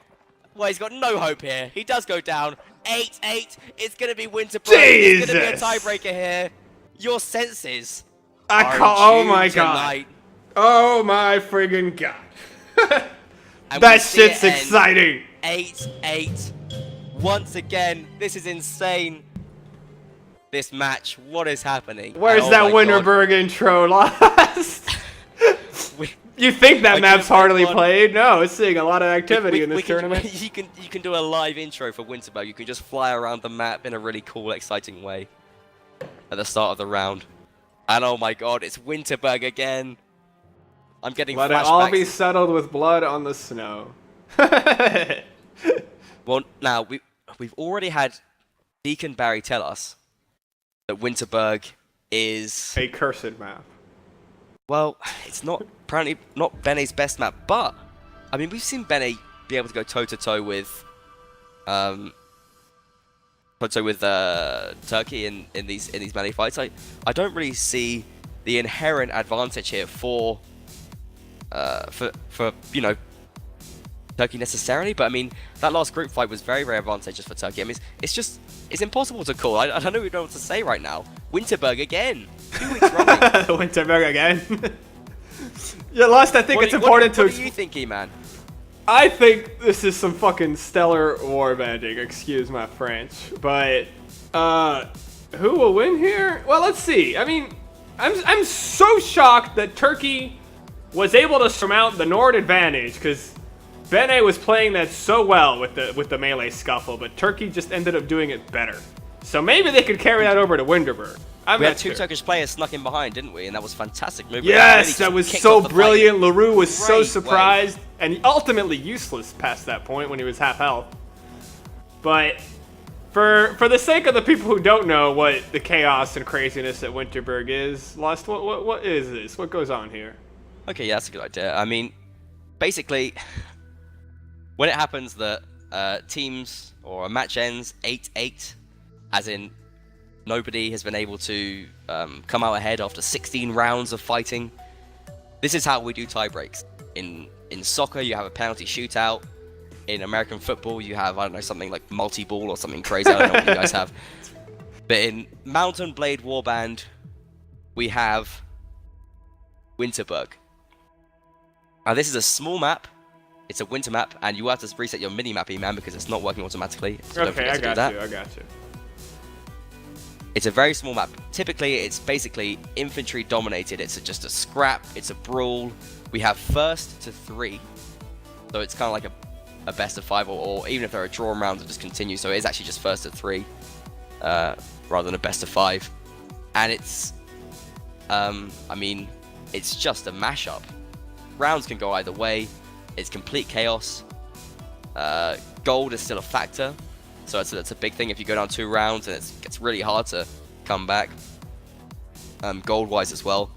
Well, he's got no hope here. He does go down. 8-8. It's going to be Winterbrook. It's going to be a tiebreaker here. Your senses I are call. Oh in my tune god. tonight. Oh my friggin' god. And That we see shit's it end exciting. 8-8. Once again, this is insane. This match, what is happening? Where's Oh that my God. Winterberg intro lost? We- You think that I map's could've hardly played one. played? No, it's seeing a lot of activity in this can- tournament. you can do a live intro for Winterberg. You can just fly around the map in a really cool, exciting way at the start of the round. And oh my god, it's Winterberg again. I'm getting Let flashbacks. it all be settled with blood on the snow. Well, now we've already had Deacon Barry tell us that Winterberg is A cursed map. well, it's not apparently not Bene's best map, but I mean we've seen Bene be able to go toe to toe with Turkey in these many fights. I don't really see the inherent advantage here for Turkey necessarily, but I mean that last group fight was very advantageous for Turkey. I mean it's impossible to call. I don't know what to say right now. Winterberg again, 2 weeks running. Winterberg again. Yeah, Lust, I think What it's do- important what to. do you think, E-Man? I think this is some fucking stellar warbanding, excuse my French. But who will win here? Well, let's see. I mean, I'm so shocked that Turkey was able to surmount the Nord advantage, because Bene was playing that so well with the melee scuffle, but Turkey just ended up doing it better. So maybe they could carry that over to Winterberg. We had two Turkish players snuck in behind, didn't we? And that was fantastic movement. Yes, that was so brilliant. LaRue was so surprised way. and ultimately useless past that point when he was half health. But for the sake of the people who don't know what the chaos and craziness at Winterberg is, Lust, what is this? What goes on here? Okay, yeah, that's a good idea. I mean, basically, when it happens that teams or a match ends 8-8, as in nobody has been able to come out ahead after 16 rounds of fighting, this is how we do tie breaks. In soccer, you have a penalty shootout. In American football, you have, I don't know, something like multi-ball or something crazy. I don't know what you guys have. But in Mount&blade Warband, we have Winterberg. Now, this is a small map. It's a winter map, and you have to reset your mini-map, E-Man, because it's not working automatically. So okay, I got you. It's a very small map. Typically, it's basically infantry dominated. It's just a scrap. It's a brawl. We have first to 3. So it's kind of like a best of 5, or even if there are drawn rounds, it just continues. So it is actually just first to 3 rather than a best of 5. And it's, I mean, it's just a mashup. Rounds can go either way. It's complete chaos. Gold is still a factor. So it's a big thing if you go down 2 rounds, and it gets really hard to come back. Gold-wise as well.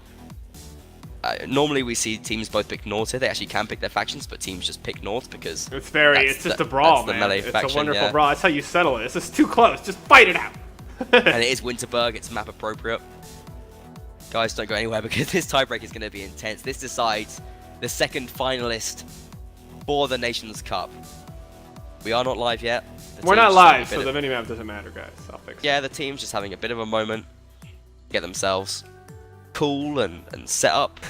Normally we see teams both pick North here. They actually can pick their factions, but teams just pick North because it's just a brawl, man. It's a wonderful brawl. That's how you settle it. It's just too close. Just fight it out. And it is Winterberg. It's map appropriate. Guys, don't go anywhere because this tiebreak is going to be intense. This decides the second finalist for the Nations Cup. We are not live yet. We're not live, so the minimap doesn't matter, guys. I'll fix it. Yeah, the team's just having a bit of a moment. Get themselves cool and set up.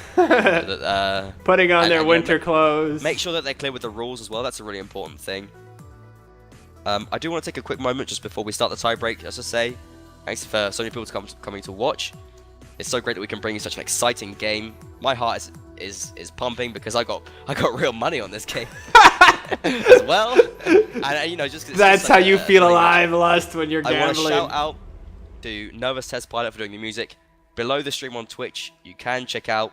Putting on their winter clothes. Make sure that they're clear with the rules as well. That's a really important thing. I do want to take a quick moment just before we start the tiebreak, just to say thanks for so many people coming to watch. It's so great that we can bring you such an exciting game. My heart is pumping because I got real money on this game as well. And you know, that's how you feel alive, Lust, when you're gambling. I want to shout out to Nervous Test Pilot for doing the music. Below the stream on Twitch, you can check out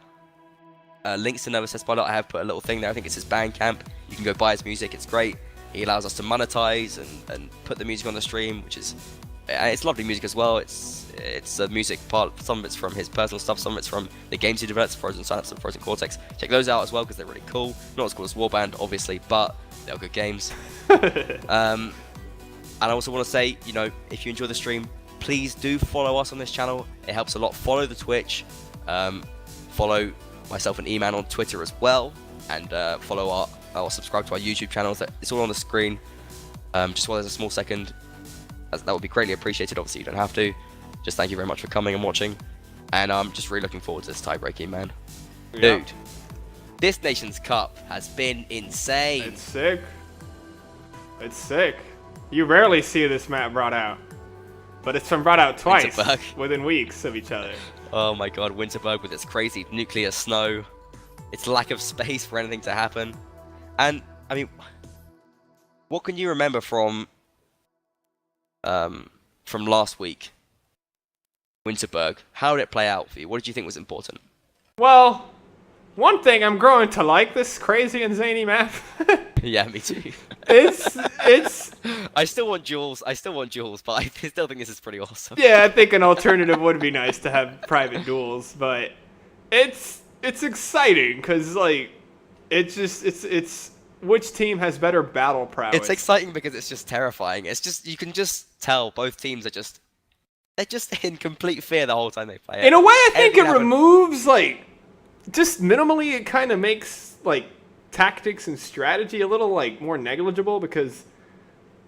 links to Nervous Test Pilot. I have put a little thing there. I think it's his Bandcamp. You can go buy his music. It's great. He allows us to monetize and put the music on the stream, which is it's lovely music as well. It's a music part. Some of it's from his personal stuff. Some of it's from the games he develops, Frozen Synapse and Frozen Cortex. Check those out as well because they're really cool. Not as cool as Warband, obviously, but they're good games. And I also want to say, you know, if you enjoy the stream, please do follow us on this channel. It helps a lot. Follow the Twitch. Follow myself and E-Man on Twitter as well. And follow or subscribe to our YouTube channels. It's all on the screen. Just while there's a small second. That would be greatly appreciated. Obviously, you don't have to. Just thank you very much for coming and watching. And I'm just really looking forward to this tiebreak, E-Man. Yeah. Dude, this Nations Cup has been insane. It's sick. It's sick. You rarely see this map brought out. But it's been brought out twice within weeks of each other. Oh my god, Winterberg with its crazy nuclear snow. Its lack of space for anything to happen. And, I mean, what can you remember from last week? Winterberg. How did it play out for you? What did you think was important? Well, one thing, I'm growing to like this crazy and zany map. Yeah, me too. It's. I still want duels, but I still think this is pretty awesome. Yeah, I think an alternative would be nice to have private duels, but it's exciting because like it's which team has better battle prowess. It's exciting because it's just terrifying. It's just you can just tell both teams they're just in complete fear the whole time they play it. In a way, I think it removes like just minimally. It kind of makes like tactics and strategy a little like more negligible because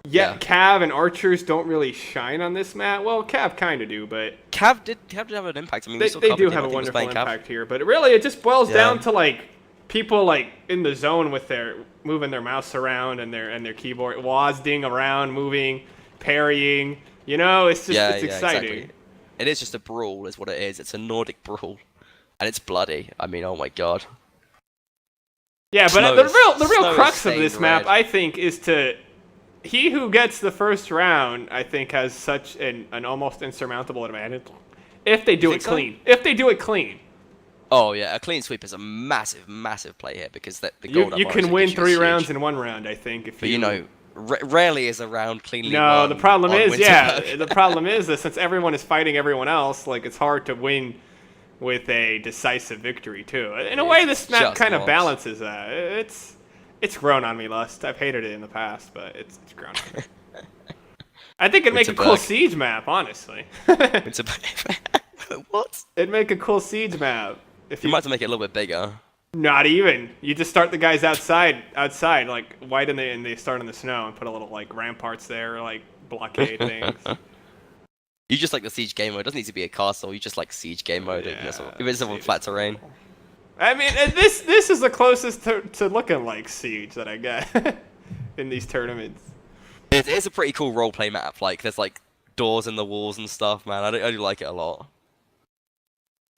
Cav and archers don't really shine on this map. Well, Cav kind of do, but Cav did have an impact. I mean, they do have a wonderful impact here, but really it just boils down to like people like in the zone with their moving their mouse around and their keyboard, WASDing around, moving, parrying. You know, it's just it's exciting. Exactly. It is just a brawl, is what it is. It's a Nordic brawl, and it's bloody. I mean, oh my god. Yeah, but the real crux of this map, red. I think, is he who gets the first round, I think, has such an almost insurmountable advantage if they do it clean. If they do it clean. Oh yeah, a clean sweep is a massive, massive play here because the gold you can win 3 rounds in 1 round, I think. If but you know, rarely is a round cleanly won. No, the problem is, Winterberg. the problem is that since everyone is fighting everyone else, like it's hard to win with a decisive victory too. In a way, this map kind of balances that. It's grown on me, Lust. I've hated it in the past, but it's grown on me. I think it'd make a cool siege map, honestly. What? It'd make a cool siege map. If you might have to make it a little bit bigger. Not even. You just start the guys outside, like white, and they start in the snow and put a little like ramparts there, like blockade things. You just like the siege game mode. It doesn't need to be a castle. You just like siege game mode. Yeah, if it's on flat terrain. I mean, this is the closest to looking like siege that I get in these tournaments. It is a pretty cool roleplay map. Like there's like doors in the walls and stuff, man. I do like it a lot.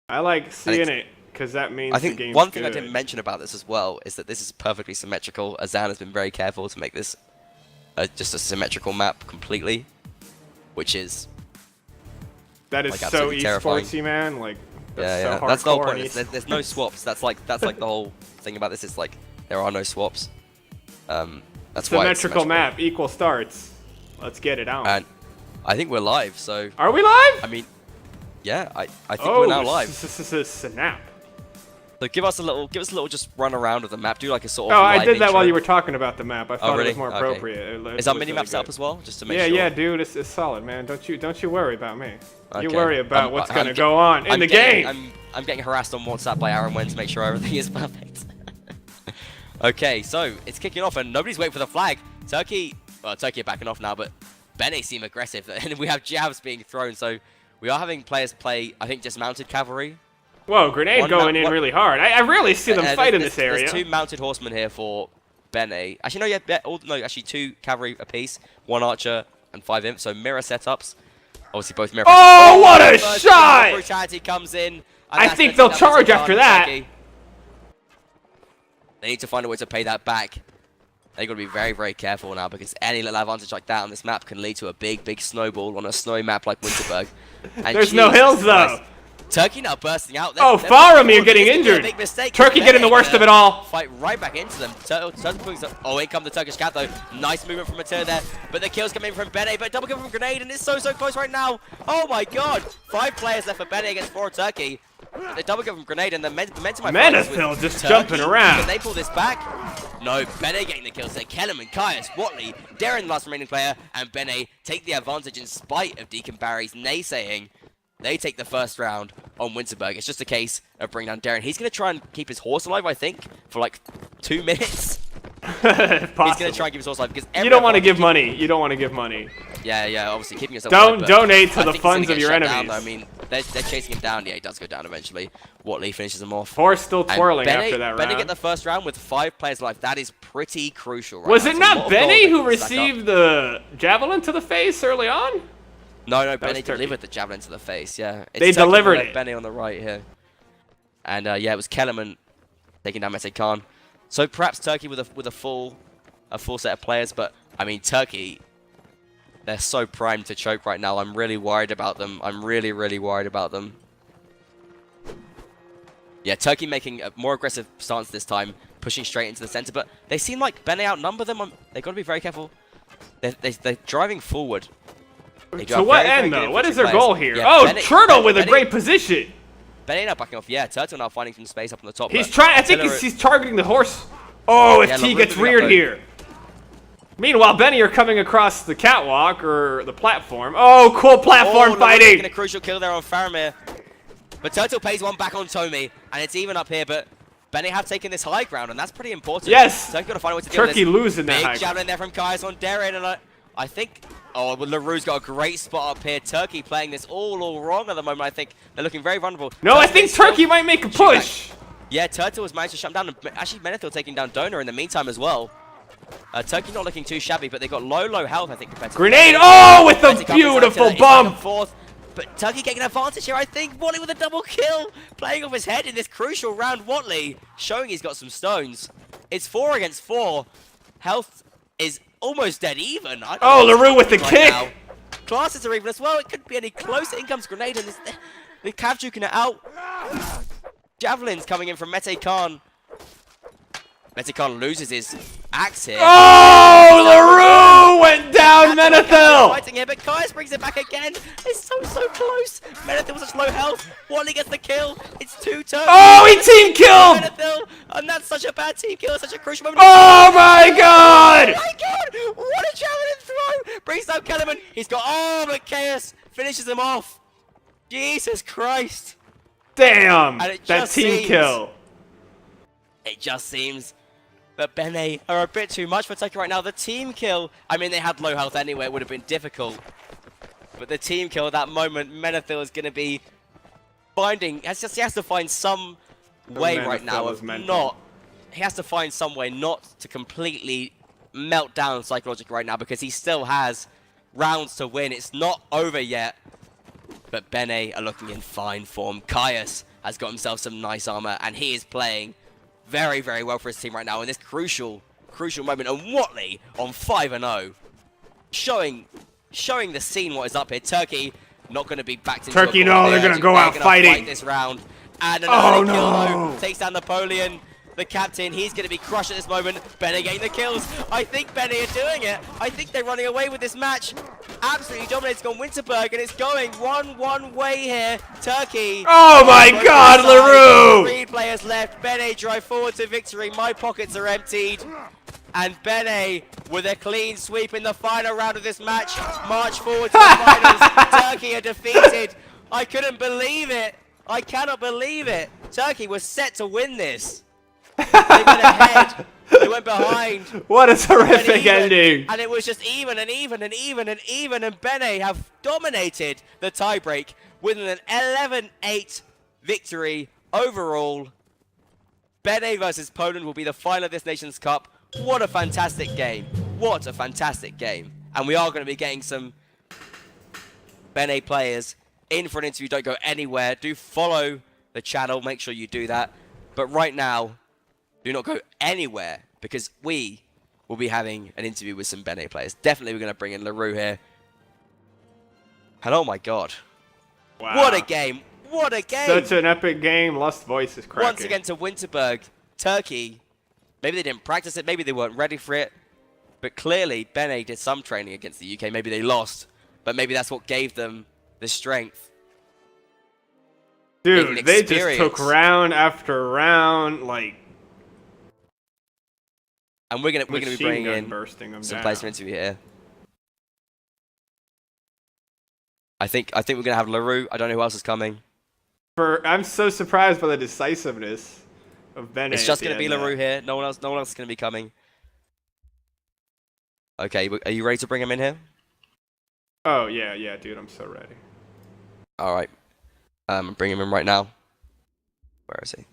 I like seeing it because that means I think the game's one thing good. I didn't mention about this as well is that this is perfectly symmetrical. Azan has been very careful to make this just a symmetrical map completely, which is that is like, so terrifying. esportsy, man. Like yeah, so yeah. That's the whole hardcore point. There's no swaps. That's like the whole thing about this. It's like there are no swaps. That's why it's symmetrical map equal starts. Let's get it out. And I think we're live. So are we live? I mean, yeah, I think we're now live. This is snap. So give us a little just run around with the map. Do like a sort of. Oh, I live did that intro. while you were talking about the map. I thought really? it was more Okay. appropriate. Is our mini map set up as well, just to make sure? Yeah, dude, it's solid, man. Don't you worry about me. You Okay. worry about what's gonna go on in the game. I'm getting harassed on WhatsApp by Aaron Wen to make sure everything is perfect. Okay, so it's kicking off and nobody's waiting for the flag. Turkey are backing off now, but Bene seem aggressive and we have jabs being thrown. So we are having players play, I think, dismounted cavalry. Whoa, grenade going in really hard. I rarely see them fight in this area. There's 2 mounted horsemen here for Bene. Actually, no, actually 2 cavalry apiece, 1 archer and 5 imps. So mirror setups. Obviously both mirror. Oh, what a shot! Brutality comes in. I think they'll charge after that. They need to find a way to pay that back. They've got to be very, very careful now because any little advantage like that on this map can lead to a big, big snowball on a snowy map like Winterberg. And there's no hills though. Turkey now bursting out. Oh, Faramir getting injured. Big mistake. Turkey getting the worst of it all. Fight right back into them. Oh, in come the Turkish cat though. Nice movement from Matir there. But the kills coming from Bene. But double kill from Grenade and it's so close right now. Oh my god. 5 players left for Bene against 4 Turkey. The double kill from Grenade and the momentum. Manathill just jumping around. Can they pull this back? No, Bene getting the kills there. Kellerman, Caius, Watley, Darren, the last remaining player, and Bene take the advantage in spite of Deacon Barry's naysaying. They take the first round on Winterberg. It's just a case of bringing down Darren. He's going to try and keep his horse alive, I think, for like 2 minutes. He's going to try and keep his horse alive because you don't want to give money. You don't want to give money. Yeah, obviously keeping yourself Don't alive, donate to the funds of your enemies. Down, I mean, they're chasing him down. Yeah, he does go down eventually. Watley finishes him off. Horse still twirling after that round. Bene get the first round with 5 players alive. That is pretty crucial. Right Was now. it not Bene who received the javelin to the face early on? No, Bene delivered the javelin to the face, yeah. They delivered it. Bene on the right here. And yeah, it was Kellerman taking down Mete Khan. So perhaps Turkey with a full set of players, but I mean Turkey, they're so primed to choke right now. I'm really worried about them. I'm really worried about them. Yeah, Turkey making a more aggressive stance this time, pushing straight into the center, but they seem like Bene outnumber them. They've got to be very careful. They're driving forward. To what end, though? What is their goal here? Yeah, oh, Turtle with a great position. Bene now backing off. Yeah, Turtle now finding some space up on the top. He's trying. I think he's targeting the horse. Oh, if T gets reared here. Meanwhile, Bene are coming across the catwalk or the platform. Oh, cool platform fighting. Making a crucial kill there on Faramir. But Turtle pays one back on Tomi, and it's even up here. But Bene have taken this high ground, and that's pretty important. Yes. Turkey got to find a way to deal with Turkey this. losing that high ground. Big javelin there from Caius on Darren, and I think. Oh, well, LaRue's got a great spot up here. Turkey playing this all wrong at the moment. I think they're looking very vulnerable. No, I think Turkey might make a push. Yeah, Turtle has managed to shut him down. Actually, Menethil taking down Donor in the meantime as well. Turkey not looking too shabby, but they've got low health, I think, compared to Grenade! Oh, with a beautiful bump! But Turkey getting an advantage here, I think. Watley with a double kill. Playing off his head in this crucial round. Watley showing he's got some stones. It's 4 against 4. Health is almost dead even. Oh, LaRue with the kick! Now. Classes are even as well. It couldn't be any closer. In comes Grenade, and the Cav juking it out. Javelins coming in from Mete Khan. Mete Khan loses his axe here. Oh, LaRue went down Menethil! Fighting here, but Kaius brings it back again. It's so close. Menethil was such low health. Wally gets the kill. It's 2 turns. Oh, he team killed! Menethil, and that's such a bad team kill. Such a crucial moment. Oh my god! Oh my god! What a javelin throw! Brings down Kellerman. He's got but Chaos finishes him off. Jesus Christ! Damn! And it That just team seems- kill. It just seems that Bene are a bit too much for Turkey right now. The team kill, I mean, they had low health anyway, it would have been difficult. But the team kill at that moment, Menethil is going to be finding, he has to find some way right now of not, he has to find some way not to completely melt down psychologically right now, because he still has rounds to win. It's not over yet. But Bene are looking in fine form. Caius has got himself some nice armor, and he is playing very, very well for his team right now in this crucial moment. And Watley on 5-0, showing the scene what is up here. Turkey not going to be backed into Turkey, a no, corner. they're gonna go out gonna fighting. fight this round. And another Oh, kill no. though, takes down Napoleon. The captain, he's going to be crushed at this moment. Bene getting the kills. I think Bene are doing it. I think they're running away with this match. Absolutely dominating on Winterberg, and it's going one way here. Turkey. Oh my god, LaRue! 3 players left. Bene drive forward to victory. My pockets are emptied. And Bene, with a clean sweep in the final round of this match, march forward to the finals. Turkey are defeated. I couldn't believe it. I cannot believe it. Turkey was set to win this. They went ahead. They went behind. What a terrific even, ending! And it was just even. And Bene have dominated the tiebreak with an 11-8 victory overall. Bene versus Poland will be the final of this Nations Cup. What a fantastic game. What a fantastic game. And we are going to be getting some Bene players in for an interview. Don't go anywhere. Do follow the channel. Make sure you do that. But right now, do not go anywhere, because we will be having an interview with some Bene players. Definitely we're going to bring in LaRue here. And oh my god. Wow. What a game. What a game. Such an epic game. Lost voice is cracking. Once again to Winterberg. Turkey. Maybe they didn't practice it. Maybe they weren't ready for it. But clearly, Bene did some training against the UK. Maybe they lost. But maybe that's what gave them the strength. Dude, they just took round after round, like. And we're gonna be bringing in some players to interview here. I think we're gonna have LaRue. I don't know who else is coming. I'm so surprised by the decisiveness of Bene. It's just gonna be LaRue here. No one else is gonna be coming. Okay, are you ready to bring him in here? Oh yeah, dude, I'm so ready. All right. Bring him in right now. Where is he?